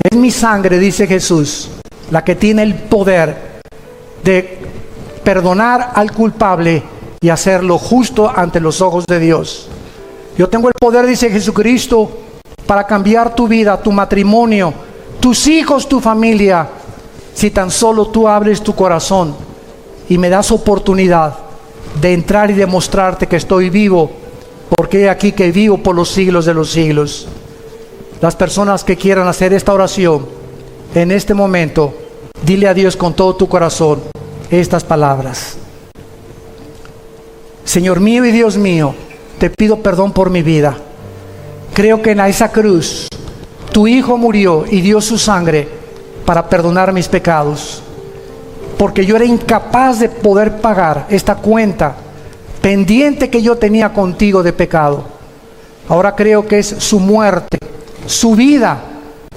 es mi sangre, dice Jesús, la que tiene el poder de perdonar al culpable y hacerlo justo ante los ojos de Dios. Yo tengo el poder, dice Jesucristo, para cambiar tu vida, tu matrimonio, tus hijos, tu familia, si tan solo tú abres tu corazón y me das oportunidad de entrar y demostrarte que estoy vivo, porque he aquí que vivo por los siglos de los siglos. Las personas que quieran hacer esta oración en este momento, dile a Dios con todo tu corazón estas palabras: Señor mío y Dios mío, te pido perdón por mi vida. Creo que en esa cruz tu Hijo murió y dio su sangre para perdonar mis pecados, porque yo era incapaz de poder pagar esta cuenta pendiente que yo tenía contigo de pecado. Ahora creo que es su muerte, su vida,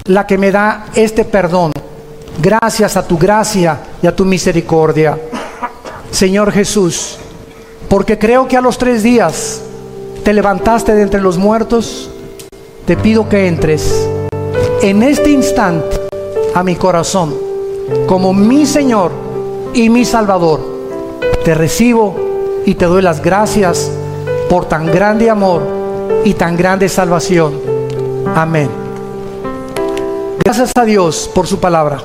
la que me da este perdón, gracias a tu gracia y a tu misericordia. Señor Jesús, porque creo que a los 3 días te levantaste de entre los muertos, te pido que entres en este instante a mi corazón como mi Señor y mi Salvador. Te recibo y te doy las gracias por tan grande amor y tan grande salvación. Amén. Gracias a Dios por su palabra.